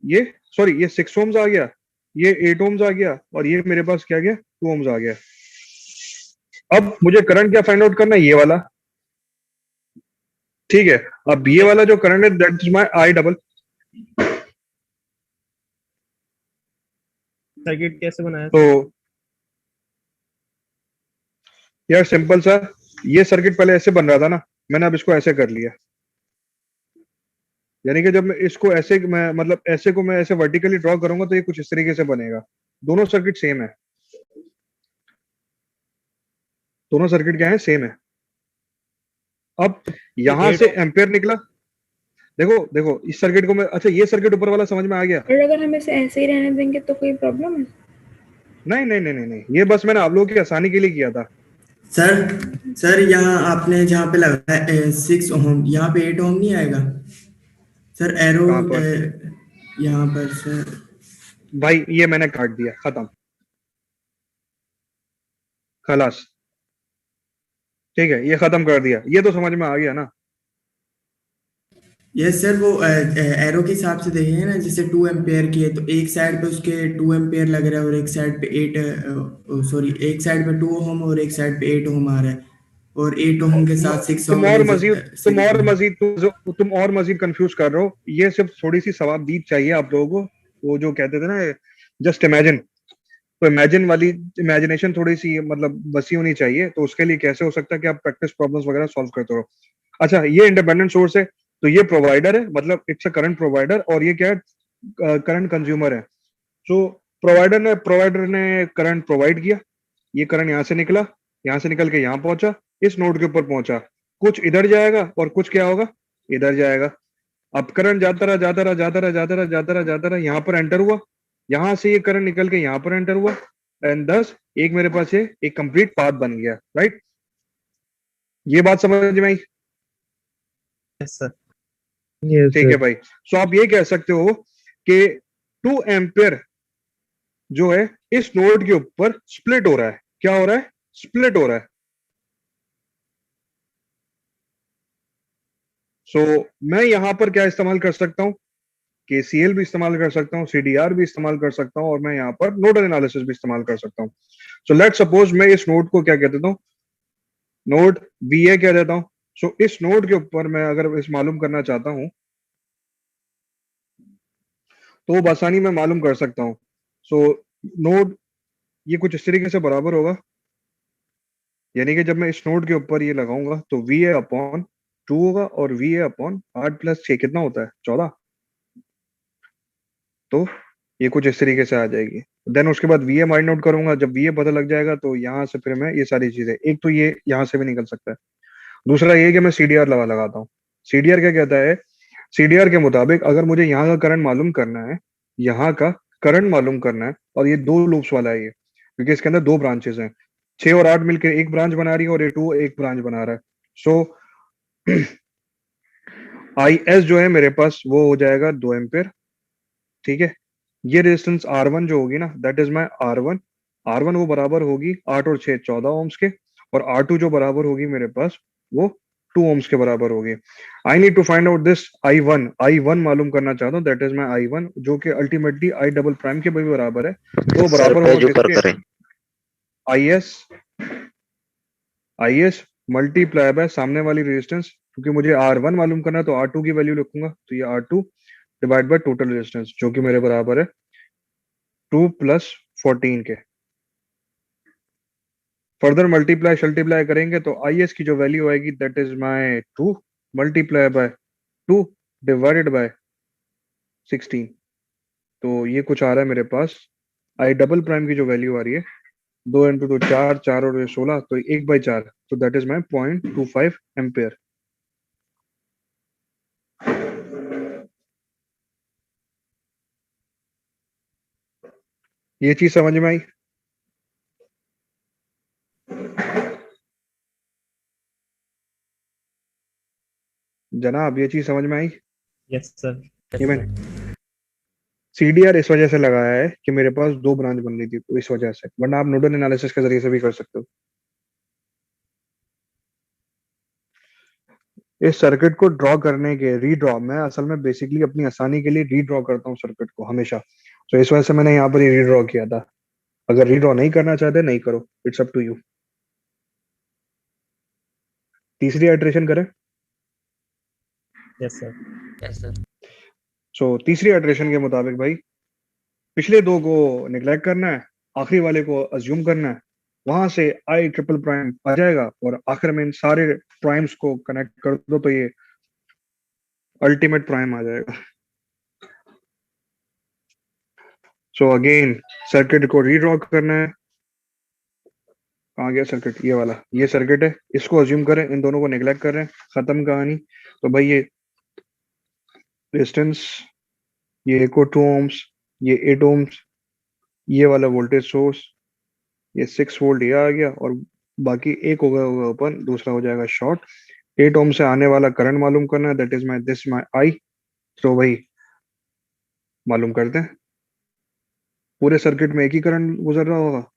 ये सॉरी ये 6 ओम्स आ गया, ये 8 ओम्स आ गया, और ये मेरे पास क्या गया 2 ओम्स आ गया। अब मुझे करंट क्या फाइंड आउट करना है, ये वाला। ठीक है, अब ये वाला जो करंट है that is my I double. Circuit कैसे बनाया तो सर? यार सिंपल सा, ये सर्किट पहले ऐसे बन रहा था ना, मैंने अब इसको ऐसे कर लिया। यानी कि जब मैं इसको ऐसे मैं मतलब ऐसे को मैं ऐसे वर्टिकली ड्रॉ करूंगा तो ये कुछ इस तरीके से बनेगा। दोनों सर्किट सेम है, दोनों सर्किट क्या है सेम है। अब यहां से एम्पेयर निकला, देखो देखो इस सर्किट को मैं, अच्छा ये सर्किट ऊपर वाला समझ में आ गया? और अगर हम इसे ऐसे ही रहने देंगे तो कोई प्रॉब्लम है? नहीं नहीं नहीं नहीं नहीं, ये बस मैंने आप लोगों की आसानी के लिए किया था। सर यहाँ आपने जहाँ पे लगाया 6 ओम, यहाँ पे 8 ओम नहीं आएगा सर? एरो कहां पर? यहाँ पर सर। भाई ये मैंने काट दिया, खत्म, खलास। ठीक है, ये खत्म कर दिया, ये तो समझ में आ गया ना? यस सर, वो एरो के हिसाब से देखेंगे ना, जैसे 2 एम्पेयर की है तो एक साइड पे उसके 2 एम्पेयर लग रहा है और एक साइड पे 8, सॉरी एक साइड पे 2 ओम और एक साइड पे 8 ओम आ रहा है, और 8 ओम के साथ 6 तुम ओम और है मजीद तुम 6 और ओम। मजीद तुम और मजीद कंफ्यूज कर रहे हो। ये सिर्फ थोड़ी सी सवाबदीद चाहिए आप लोगों को। वो जो कहते थे ना, जस्ट इमेजिन, तो इमेजिन वाली इमेजिनेशन थोड़ी सी मतलब बसी होनी चाहिए। तो उसके लिए कैसे हो सकता है कि आप प्रैक्टिस प्रॉब्लम्स वगैरह सॉल्व करते रहो। अच्छा ये इंडिपेंडेंट सोर्स है, तो ये प्रोवाइडर है, मतलब इट्स अ करंट प्रोवाइडर, और ये क्या है करंट कंज्यूमर है। सो प्रोवाइडर ने करंट प्रोवाइड किया, ये करंट यहाँ से निकला, यहाँ से निकल के यहाँ पहुंचा, इस नोड के ऊपर पहुंचा, कुछ इधर जाएगा और कुछ क्या होगा इधर जाएगा। अब करंट जाता रहा जाता रहा जाता रहा जाता रहा जाता रहा जाता रहा, यहाँ पर एंटर हुआ, यहाँ से ये करंट निकल के यहाँ पर एंटर हुआ, एंड दस एक मेरे पास ये एक कंप्लीट पाथ बन गया। राइट, ये बात समझ में आई? Yes sir. यस ठीक है सर। भाई। सो आप ये कह सकते हो कि 2 एम्पियर जो है इस नोड के ऊपर स्प्लिट हो रहा है। क्या हो रहा है? स्प्लिट हो रहा है। सो मैं यहां पर क्या इस्तेमाल कर सकता हूं? केसीएल भी इस्तेमाल कर सकता हूं, सीडीआर भी इस्तेमाल कर सकता हूं, और मैं यहाँ पर नोडल एनालिसिस भी इस्तेमाल कर सकता हूं। सो लेट सपोज मैं इस नोड को क्या कह देता हूं, नोड वीए कह देता हूं। सो इस नोड के ऊपर मैं अगर इस मालूम करना चाहता हूं तो बसानी में मालूम कर सकता हूं। सो नोड ये कुछ इस तरीके से बराबर होगा, यानी कि जब मैं इस नोड के ऊपर ये लगाऊंगा तो वी ए अपॉन 2 होगा, और वी ए अपॉन 8 + 6 कितना होता है 14। तो ये कुछ इस तरीके से आ जाएगी। देन उसके बाद वी ए माइंड आउट करूंगा, जब वी ए पता लग जाएगा तो यहाँ से फिर मैं ये सारी चीजें, एक तो ये यहाँ से भी निकल सकता है, दूसरा ये कि मैं सीडीआर लगाता हूँ। सीडीआर क्या कहता है? सीडीआर के मुताबिक अगर मुझे यहाँ का करंट मालूम करना है, यहाँ का करंट मालूम करना है, और ये 2 लूप्स वाला है ये, क्योंकि इसके अंदर 2 ब्रांचेस हैं, 6 और 8 मिलकर एक ब्रांच बना रही है, और ये 2 एक ब्रांच बना रहा है। सो आई एस जो है मेरे पास वो हो जाएगा 2 एम्पेयर। ठीक है, ये रेजिस्टेंस R1 जो होगी ना, that is my R1। R1 वो बराबर होगी 8 और 6 14 ओम्स के, और R2 जो बराबर होगी मेरे पास वो 2 ओम्स के बराबर होगी। I need to find out this I1 मालूम करना चाहता हूँ, दैट इज माई I1 जो कि अल्टीमेटली आई डबल प्राइम के भी बराबर है। तो सर बराबर पेज होगा ऊपर किसके? करें। आई एस मल्टीप्लाई बाय सामने वाली रेजिस्टेंस, क्योंकि मुझे R1 मालूम करना है तो R2 की वैल्यू लिखूंगा, तो ये R2 divide by total resistance जो कि मेरे बराबर है 2 + 14 के। फर्दर मल्टीप्लाई शल्टीप्लाई करेंगे तो आई एस की जो वैल्यू आएगी that is my 2 multiply by 2 divided by 16। तो ये कुछ आ रहा है मेरे पास, आई डबल प्राइम की जो वैल्यू आ रही है 2 × 2 4 4 और 16, तो 1/4, तो दैट इज माई 0.25 एम्पेयर। ये चीज समझ में आई? जनाब ये चीज समझ में आई? Yes sir. ये मैं CDR इस वजह से लगाया है कि मेरे पास 2 ब्रांच बन रही थी, तो इस वजह से, वरना आप नोडल एनालिसिस के जरिए से भी कर सकते हो। इस सर्किट को ड्रॉ करने के रीड्रॉ, मैं असल में बेसिकली अपनी आसानी के लिए रीड्रॉ करता हूँ सर्किट को हमेशा, तो इस वजह से मैंने यहाँ पर ये रीड्रॉ किया था। अगर रीड्रॉ नहीं करना चाहते नहीं करो, इट्स अप टू यू। तीसरी आइट्रेशन करें? Yes sir. सो तीसरी आइट्रेशन के मुताबिक भाई पिछले 2 को निग्लेक्ट करना है, आखिरी वाले को अज्यूम करना है, वहां से आई ट्रिपल प्राइम आ जाएगा और आखिर में इन सारे प्राइम्स को कनेक्ट कर दो तो ये अल्टीमेट प्राइम आ जाएगा। सो अगेन सर्किट को रीड्रॉ करना है। कहाँ गया सर्किट? ये वाला, ये सर्किट है, इसको अज्यूम करें, इन दोनों को नेग्लेक्ट कर रहे हैं, खत्म कहानी। तो भाई ये रेजिस्टेंस, ये को 2 ohms, ये 8 ohms, ये वाला वोल्टेज सोर्स, ये 6 वोल्ट ये आ गया, और बाकी एक होगा ओपन, दूसरा हो जाएगा शॉर्ट। 8 ohm से आने वाला करंट मालूम करना है, दैट इज माई आई। तो भाई मालूम करते हैं, पूरे सर्किट में एक ही करंट गुजर रहा होगा?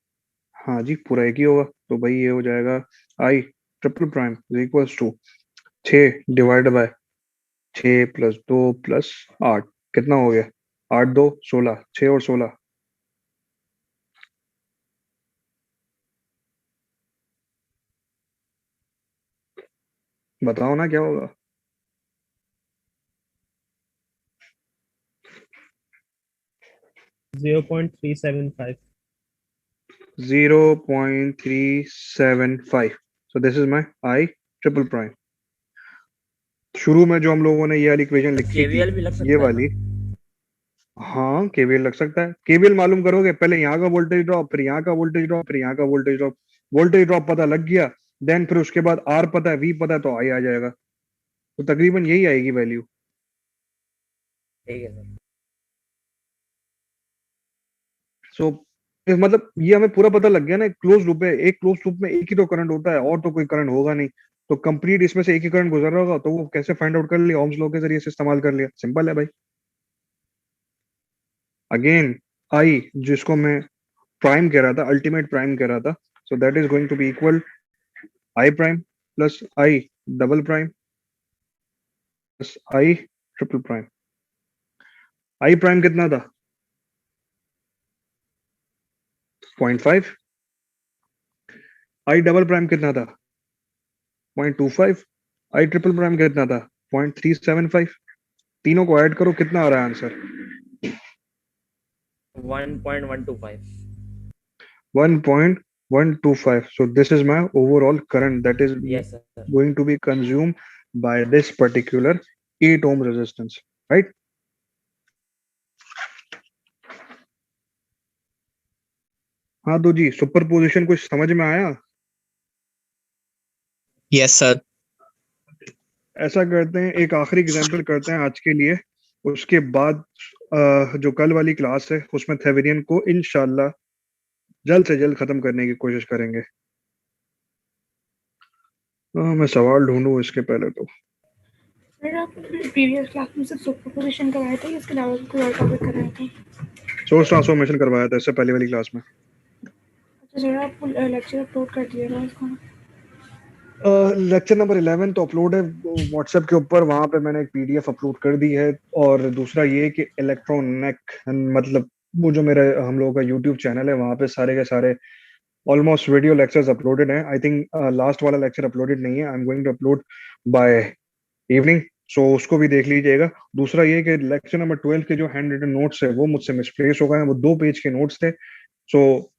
हाँ जी, पूरा एक ही होगा। तो भाई ये हो जाएगा I triple prime is equals to 6 divide by 6 + 2 + 8, कितना हो गया? 8 2 16, 6 और 16, बताओ ना क्या होगा? 0.375। 0.375। सो this is my I triple prime. शुरू में जो हम लोगों ने ये वाली इक्वेशन लिखी केवीएल थी, भी लग सकता ये है वाली, हाँ केवीएल लग सकता है। केवीएल मालूम करोगे, पहले यहाँ का वोल्टेज ड्रॉप, फिर यहाँ का वोल्टेज ड्रॉप, फिर यहाँ का वोल्टेज ड्रॉप। वोल्टेज ड्रॉप पता लग गया, देन फिर उसके बाद आर पता है, वी पता है, तो आई आ जाएगा। तो तकरीबन यही आएगी वैल्यू। ठीक है सर। सो मतलब ये हमें पूरा पता लग गया ना, क्लोज लूप है, एक क्लोज लूप में एक ही तो करंट होता है, और तो कोई करंट होगा नहीं, तो कंप्लीट इसमें से एक ही करंट गुजर रहा होगा, तो वो कैसे फाइंड आउट कर लिया? ओम्स लॉ के जरिए से इस्तेमाल कर लिया, सिंपल है भाई। अगेन आई, जिसको मैं प्राइम कह रहा था, अल्टीमेट प्राइम कह रहा था, so that is going to be equal I prime plus I double prime plus I triple prime. I prime कितना था? 0.5। आई डबल प्राइम कितना था? 0.25। आई ट्रिपल प्राइम कितना था? 0.375। तीनों को ऐड करो, कितना आ रहा है answer? 1.125। 1.125। So this is my overall current that is Yes sir. going to be consumed by this particular 8 ohm resistance, right? हाँ तो जी, सुपरपोजिशन कुछ समझ में आया? Yes sir. ऐसा करते हैं, एक आखिरी एग्जांपल करते हैं आज के लिए, उसके बाद जो कल वाली क्लास है उसमें थेवेनिन को इंशाल्लाह जल्द से जल्द खत्म करने की कोशिश करेंगे। मैं सवाल ढूंढूं इसके पहले तो। सर आप प्रीवियस क्लास में सिर्फ सुपरपोजिशन कराए थे, इसके अलावा कोई और टॉपिक कराए थे? सोर्स ट्रांसफॉर्मेशन करवाया था इससे पहले वाली क्लास में। अच्छा सर, आप लेक्चर अपलोड कर दिएगा इसका? लेक्चर नंबर 11 तो अपलोड है व्हाट्सएप के ऊपर, वहां पे मैंने एक PDF अपलोड कर दी है। और दूसरा ये कि इलेक्ट्रॉनिक, मतलब वो जो मेरा हम लोगों का यूट्यूब चैनल है, वहां पे सारे के सारे ऑलमोस्ट वीडियो लेक्चर्स अपलोडेड हैं। आई थिंक लास्ट वाला लेक्चर अपलोडेड नहीं है, I am going to upload by evening, so उसको भी देख लीजिएगा। दूसरा ये कि लेक्चर नंबर 12 के जो हैंड रिटन नोट्स है वो मुझसे मिसप्लेस हो गए हैं, वो 2 पेज के नोट्स थे, सो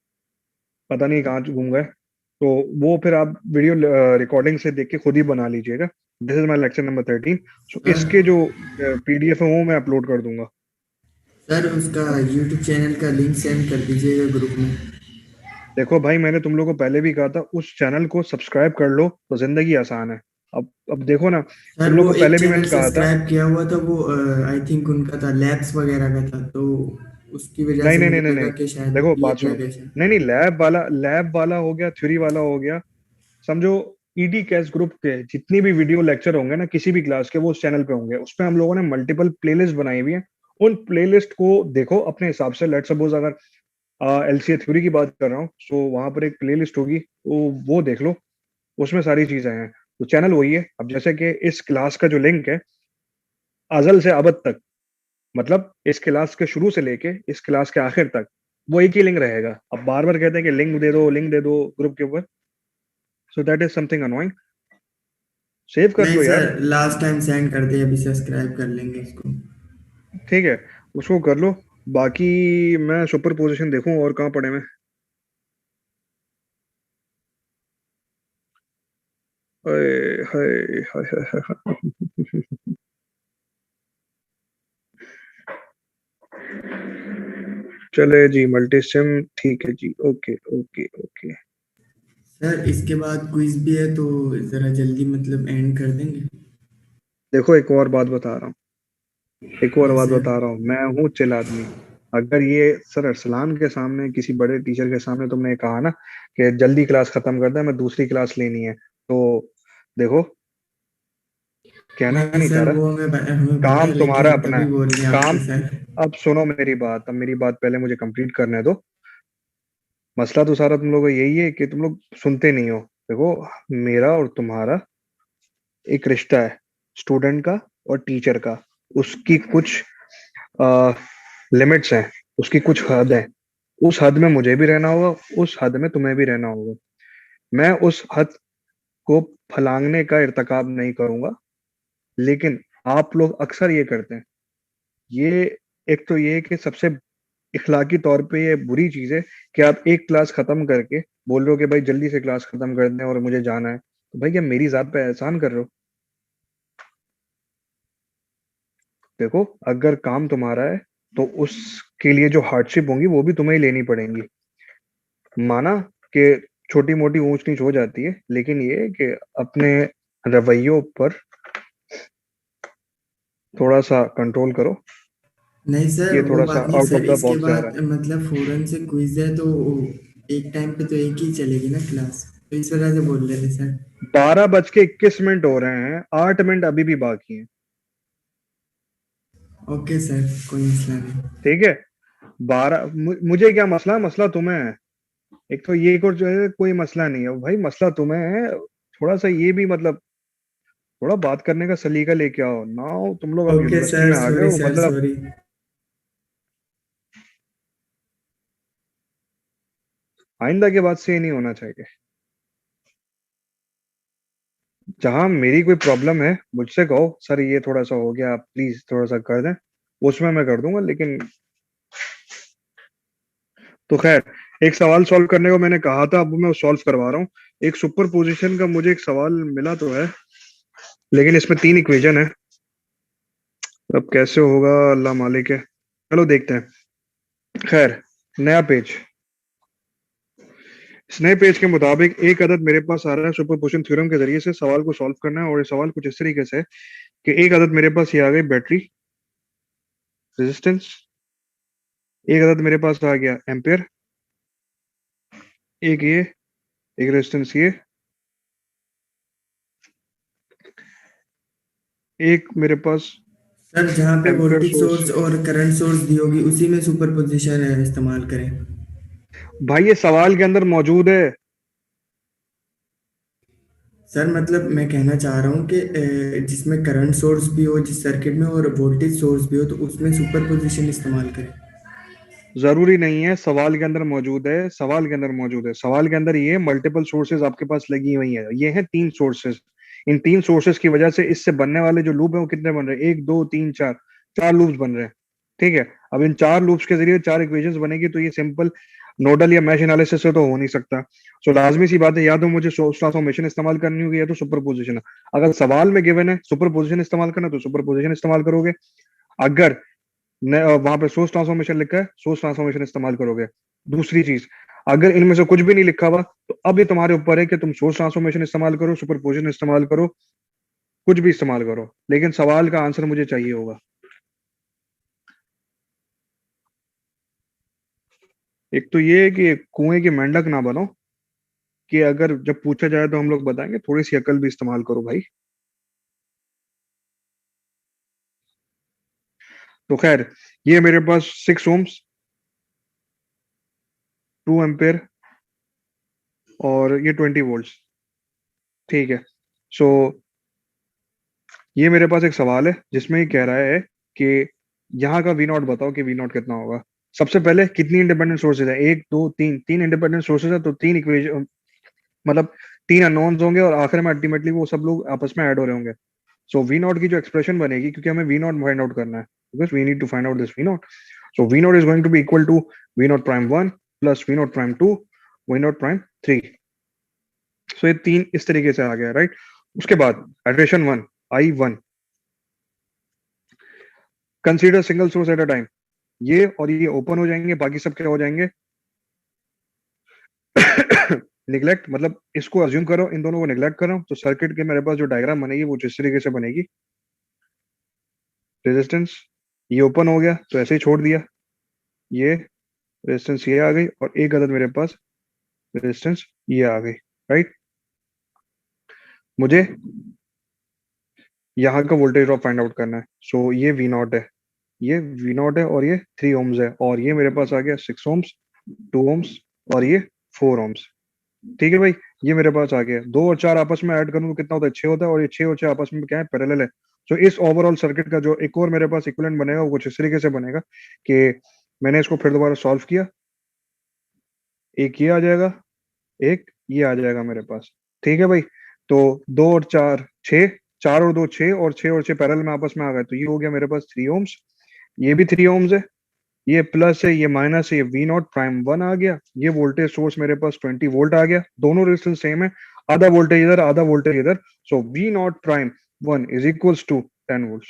पता नहीं कहाँ घूम गए, तो वो फिर आप वीडियो रिकॉर्डिंग से देख के खुद ही बना लीजिएगा। This is my lecture number 13। सो इसके जो PDF है वो मैं अपलोड कर दूंगा। सर उसका YouTube चैनल का लिंक सेंड कर दीजिएगा ग्रुप में। देखो भाई, मैंने तुम लोगों को पहले भी कहा था, उस चैनल को सब्सक्राइब कर लो तो जिंदगी आसान है। अब देखो ना, सर तुम लोग वो को एक पहले भी चैनल मैंने कहा था, सब्सक्राइब किया हुआ था, वो आई थिंक उनका था, लैब्स वगैरह का था, तो उसकी वजह नहीं से नहीं मुझे नहीं लगा नहीं, कि शायद देखो ये बात क्या सुनो, कैसे। नहीं नहीं, लैब वाला हो गया, थ्योरी वाला हो गया, समझो ईडी कैश ग्रुप के जितनी भी वीडियो लेक्चर होंगे ना किसी भी क्लास के, वो उस चैनल पे होंगे। उस पे हम लोगों ने मल्टीपल प्लेलिस्ट बनाई हुई है। उन प्लेलिस्ट को देखो अपने हिसाब से। लेट सपोज अगर एलसीए थ्योरी की बात कर रहा हूँ, सो वहां पर एक प्लेलिस्ट होगी, वो देख लो, उसमें सारी चीजें हैं। तो चैनल वही है। अब जैसे कि इस क्लास का जो लिंक है अजल से अबद तक, मतलब इस क्लास के शुरू से लेके इस क्लास के आखिर तक वो एक ही लिंक रहेगा। अब बार बार कहते हैं कि लिंक दे दो ग्रुप के ऊपर, सो that is something annoying. Save कर नहीं लो यार। सर, लास्ट टाइम सेंड कर दिया, अभी सब्सक्राइब कर लेंगे इसको। ठीक है, उसको कर लो। बाकी मैं सुपर पोजिशन देखूं और कहाँ पड़े मैं। हाय हाय हाय हाय हाय। चले जी, मल्टी सिम, ठीक है जी, ओके ओके ओके। सर इसके बाद क्विज भी है, तो जरा जल्दी मतलब एंड कर देंगे। देखो एक और बात बता रहा हूँ, एक और यस बात सर। बता रहा हूँ, मैं हूँ चिल आदमी। अगर ये सर अरसलान के सामने, किसी बड़े टीचर के सामने तुमने कहा ना कि जल्दी क्लास खत्म कर दे, मैं दूसरी क्लास लेनी है, तो देखो कहना नहीं नहीं चाह सर, रहा। वो हमें पता है, काम तुम्हारा लेकिन अपना तभी है। बोल रहे हैं काम, आपके सर। अब सुनो मेरी बात, अब मेरी बात पहले मुझे कंप्लीट करने दो। मसला तो सारा तुम लोगों का यही है कि तुम लोग सुनते नहीं हो। देखो, मेरा और तुम्हारा एक रिश्ता है, स्टूडेंट का और टीचर का। उसकी कुछ लिमिट्स हैं, उसकी कुछ हद है। उस हद में मुझे भी रहना होगा, उस हद में तुम्हें भी रहना होगा। मैं उस हद को फलांगने का इर्तकाब नहीं करूंगा, लेकिन आप लोग अक्सर ये करते हैं। ये एक तो ये है कि सबसे इखलाकी तौर पे ये बुरी चीज है कि आप एक क्लास खत्म करके बोल रहे हो कि भाई जल्दी से क्लास खत्म कर दें और मुझे जाना है। तो भाई क्या मेरी जात पे एहसान कर रहे हो? देखो, अगर काम तुम्हारा है तो उसके लिए जो हार्डशिप होंगी वो भी तुम्हें ही लेनी पड़ेंगी। माना कि छोटी मोटी ऊंच नीच हो जाती है, लेकिन ये है कि अपने रवैयों पर थोड़ा सा कंट्रोल करो। नहीं सर, ये वो थोड़ा सा बात नहीं आउट ऑफ सर, द इसके बॉक्स जा रहा बाद मतलब फौरन से क्विज है, तो एक टाइम पे तो एक ही चलेगी ना क्लास, तो इस वजह से बोल रहे थे सर। है। 12:21 हो रहे हैं, 8 मिनट अभी भी बाकी हैं। ओके सर, कोई मसला नहीं। ठीक है, मुझे क्या मसला, मसला तुम्हें है। एक तो ये को जो है कोई मसला नहीं है भाई, मसला तुम्हें है। थोड़ा सा ये भी मतलब थोड़ा बात करने का सलीका लेके आओ ना। तुम लोग अब ओके यूनिवर्सिटी सर, में आ गए सॉरी हो, सर, मतलब सॉरी। आइंदा के बाद से ये नहीं होना चाहिए। जहां मेरी कोई प्रॉब्लम है मुझसे कहो, सर ये थोड़ा सा हो गया, आप प्लीज थोड़ा सा कर दें, उसमें मैं कर दूंगा। लेकिन तो खैर, एक सवाल सॉल्व करने को मैंने कहा था, अब मैं सॉल्व करवा रहा हूँ। एक सुपर पोजीशन का मुझे एक सवाल मिला तो है, लेकिन इसमें 3 इक्वेशन है। अब कैसे होगा अल्लाह मालिक है, चलो देखते हैं। खैर, नया पेज। इस नए पेज के मुताबिक एक अदद मेरे पास आ रहा है, सुपरपोजिशन थ्योरम के जरिए से सवाल को सॉल्व करना है। और ये सवाल कुछ इस तरीके से है कि एक अदद मेरे पास ये आ गई बैटरी रेजिस्टेंस, एक अदद मेरे पास आ गया एम्पियर, एक रेजिस्टेंस ये, एक मेरे पास सर जहाँ पे एम्पियर वोल्टेज सोर्स। सोर्स और करंट सोर्स दी होगी, उसी में सुपरपोजिशन इस्तेमाल करें। भाई ये सवाल के अंदर मौजूद है। सर मतलब मैं कहना चाह रहा हूँ कि जिसमें करंट सोर्स भी हो जिस सर्किट में, और वोल्टेज सोर्स भी हो, तो उसमें सुपरपोजिशन इस्तेमाल करें। जरूरी नहीं है, सवाल के अंदर मौजूद है, सवाल के अंदर मौजूद है। सवाल के अंदर ये मल्टीपल सोर्सेज आपके पास लगी हुई है, ये है 3 सोर्सेज। इन 3 सोर्सेज की वजह से इससे बनने वाले जो लूप है वो कितने बन रहे हैं? 1 2 3 4, 4 लूप्स बन रहे हैं। ठीक है, अब इन 4 लूप्स के जरिए 4 इक्वेशंस बनेगी, तो ये सिंपल नोडल या मैश एनालिसिस से तो हो नहीं सकता। सो लाजमी सी बात है, या तो मुझे सोर्स ट्रांसफॉर्मेशन इस्तेमाल करनी होगी या तो सुपरपोजिशन। अगर सवाल में गिवन है सुपरपोजिशन इस्तेमाल करना, तो सुपरपोजिशन इस्तेमाल करोगे। अगर वहां पे सोर्स ट्रांसफॉर्मेशन लिखा है, सोर्स ट्रांसफॉर्मेशन इस्तेमाल करोगे। दूसरी चीज, अगर इनमें से कुछ भी नहीं लिखा हुआ, तो अब ये तुम्हारे ऊपर है कि तुम सोर्स ट्रांसफॉर्मेशन इस्तेमाल करो, सुपरपोजिशन इस्तेमाल करो, कुछ भी इस्तेमाल करो, लेकिन सवाल का आंसर मुझे चाहिए होगा। एक तो ये है कि कुएं की मेंढक ना बनो, कि अगर जब पूछा जाए तो हम लोग बताएंगे, थोड़ी सी अकल भी इस्तेमाल करो भाई। तो खैर, ये मेरे पास 6 ओम्स, 2 एम्पेयर और ये 20 वोल्ट्स। ठीक है। सो ये मेरे पास एक सवाल है जिसमें ये कह रहा है कि यहाँ का वी नॉट बताओ कि वी नॉट कितना होगा। सबसे पहले कितनी इंडिपेंडेंट सोर्सेज है? 1 2 3, 3 इंडिपेंडेंट सोर्सेज है, तो 3 इक्वेशन, मतलब 3 अननोन्स होंगे और आखिर में अल्टीमेटली वो सब लोग आपस में ऐड हो रहे होंगे। सो वी नॉट की जो एक्सप्रेशन बनेगी, क्योंकि हमें वी नॉट फाइंड आउट करना है, because we need to find out this V naught. So V naught is going to be equal to V naught prime 1 plus V naught prime 2 V naught prime 3। So ये 3 इस तरीके से आ गया, right. उसके बाद एड्रेशन 1 I1, consider single source at a time. ये और ये ओपन हो जाएंगे, बाकी सब क्या हो जाएंगे? निगलेक्ट, मतलब इसको अज्यूम करो, इन दोनों को निगलेक्ट करो, तो सर्किट के मेरे पास जो डायग्राम बनेगी वो जिस तरीके से बनेगी, रेजिस्टेंस ये ओपन हो गया तो ऐसे ही छोड़ दिया, ये रेजिस्टेंस ये आ गई और एक अदद मेरे पास रेजिस्टेंस ये आ गई, राइट। मुझे यहाँ का वोल्टेज ड्रॉप फाइंड आउट करना है। सो ये वी नॉट है, ये वी नॉट है और ये 3 ओम्स है, और ये मेरे पास आ गया 6 ओम्स, 2 ओम्स और ये 4 ओम्स। ठीक है भाई, ये मेरे पास आ गया। 2 और 4 आपस में ऐड करूँ तो कितना होता है? 6 होता है, और ये 6 और 6 आपस में क्या है? पैरेलल है। सो इस ओवरऑल सर्किट का जो एक और मेरे पास इक्विवेलेंट बनेगा वो कुछ इस तरीके से बनेगा कि मैंने इसको फिर दोबारा सॉल्व किया, एक ये आ जाएगा, एक ये आ जाएगा मेरे पास। ठीक है भाई, तो 2 और 4 6, 4 और 2 6, और 6 और 6 पैरेलल में आपस में आ गए, तो ये हो गया मेरे पास 3 ओम्स। ये भी 3 ओम्स है, ये प्लस है, ये माइनस है, ये वी नॉट प्राइम 1 आ गया। ये वोल्टेज सोर्स मेरे पास 20 वोल्ट आ गया, दोनों रेजिस्टेंस सेम है, आधा वोल्टेज इधर आधा वोल्टेज इधर। So V naught prime 1 is equals to 10 volt.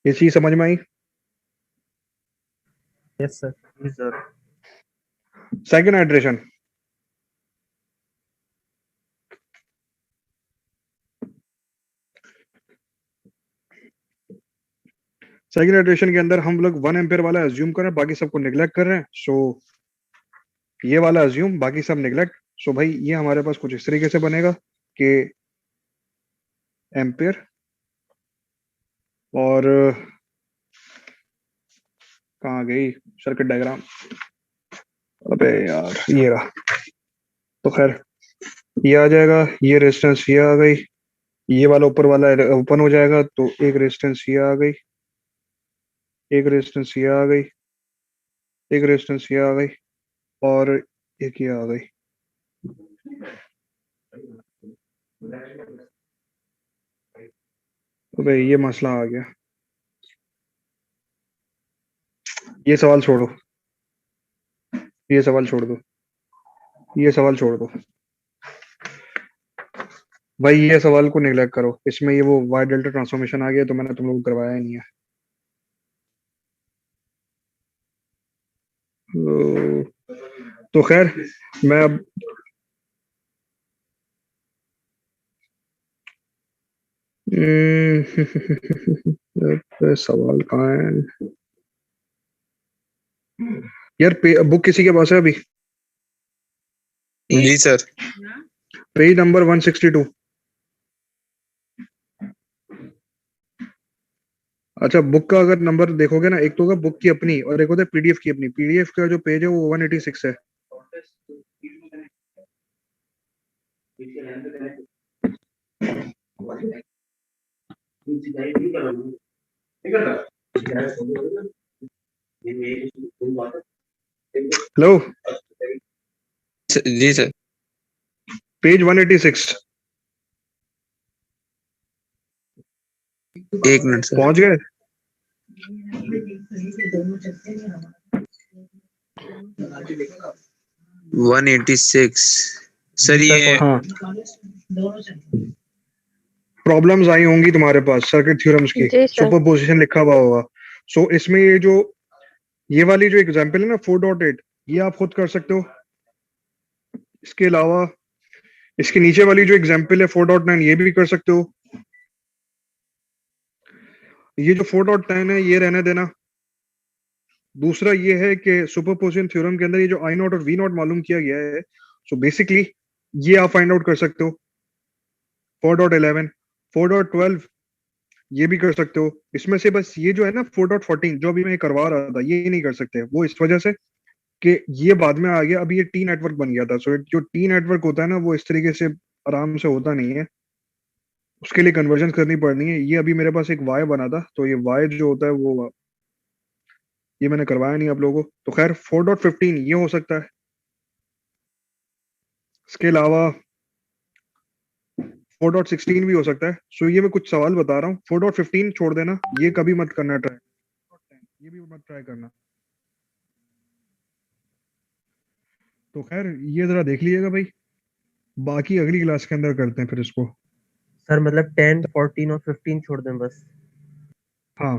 ये चीज समझ में आई? Yes sir. Second iteration, second iteration के अंदर हम लोग 1 एम्पेयर वाला अज्यूम कर रहे हैं, बाकी सबको निगलेक्ट कर रहे हैं। सो ये वाला अज्यूम, बाकी सब निगलेक्ट। सो भाई ये हमारे पास कुछ इस तरीके से बनेगा कि एम्पेयर और कहाँ गई सर्किट डायग्राम? अबे यार, ये रहा। तो खैर ये आ जाएगा, ये रेजिस्टेंस ये आ गई, ये वाला ऊपर वाला ओपन हो जाएगा, तो एक रेजिस्टेंस ये आ गई, एक रेजिस्टेंस ये आ गई, एक रेजिस्टेंस ये आ गई, और एक ये आ गई। तो भाई ये मसला आ गया। ये सवाल छोड़ो, ये सवाल छोड़ दो, ये सवाल छोड़ दो भाई, ये सवाल को निगलेक्ट करो। इसमें ये वो वाई डेल्टा ट्रांसफॉर्मेशन आ गया, तो मैंने तुम लोगों को करवाया ही नहीं है। तो खैर मैं अब सवाल कहाँ है यार? बुक किसी के पास है अभी? जी सर। Page number 162। अच्छा, बुक का अगर नंबर देखोगे ना, एक तो होगा बुक की अपनी और एक होता है पीडीएफ की अपनी। पीडीएफ का जो पेज है वो 186 है। हेलो जी सर। पेज 186। एक मिनट सर। पहुंच गए? One 186 sir. ये हाँ, प्रॉब्लम्स आई होंगी तुम्हारे पास सर्किट थ्योरम्स की, सुपरपोजिशन लिखा हुआ होगा। सो इसमें ये वाली जो एग्जांपल है ना 4.8, ये आप खुद कर सकते हो। इसके अलावा इसके नीचे वाली जो एग्जाम्पल है 4.9 ये भी कर सकते हो। ये जो 4.10 है ये रहने देना। दूसरा ये है कि सुपरपोजिशन थ्योरम के अंदर ये जो आई नॉट और वी नॉट मालूम किया गया है, सो बेसिकली ये आप फाइंड आउट कर सकते हो। 4.11 4.12 ये भी कर सकते हो। इसमें से बस ये जो है ना 4.14 जो अभी मैं करवा रहा था ये नहीं कर सकते, वो इस वजह से कि ये बाद में आ गया। अभी ये टी नेटवर्क बन गया था। सो जो टी नेटवर्क होता है ना वो इस तरीके से आराम से होता नहीं है, उसके लिए कन्वर्जन करनी पड़नी है। ये अभी मेरे पास एक वाई बना था, तो ये वाई जो होता है वो ये मैंने करवाया नहीं आप लोगों को। तो खैर 4.15 ये हो सकता है। इसके अलावा 4.16 भी हो सकता है। सो ये मैं कुछ सवाल बता रहा हूँ। 4.15 छोड़ देना, ये कभी मत करना ट्राई। ये भी मत ट्राई करना। तो खैर ये जरा देख लीजिएगा भाई, बाकी अगली क्लास के अंदर करते हैं फिर इसको। सर मतलब 10, 14 और 15 छोड़ दें बस। हाँ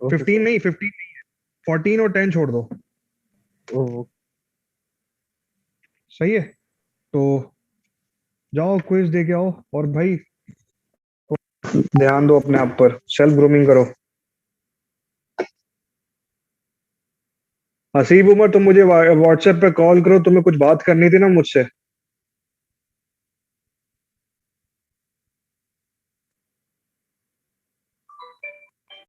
ओके 15 नहीं, 15 नहीं है, 14 और 10 छोड़ दो। ओह सही है। तो जाओ क्विज दे के आओ, और भाई ध्यान दो अपने आप पर, सेल्फ ग्रूमिंग करो। हसीब उमर तुम मुझे व्हाट्सएप पे कॉल करो, तुम्हें कुछ बात करनी थी ना मुझसे।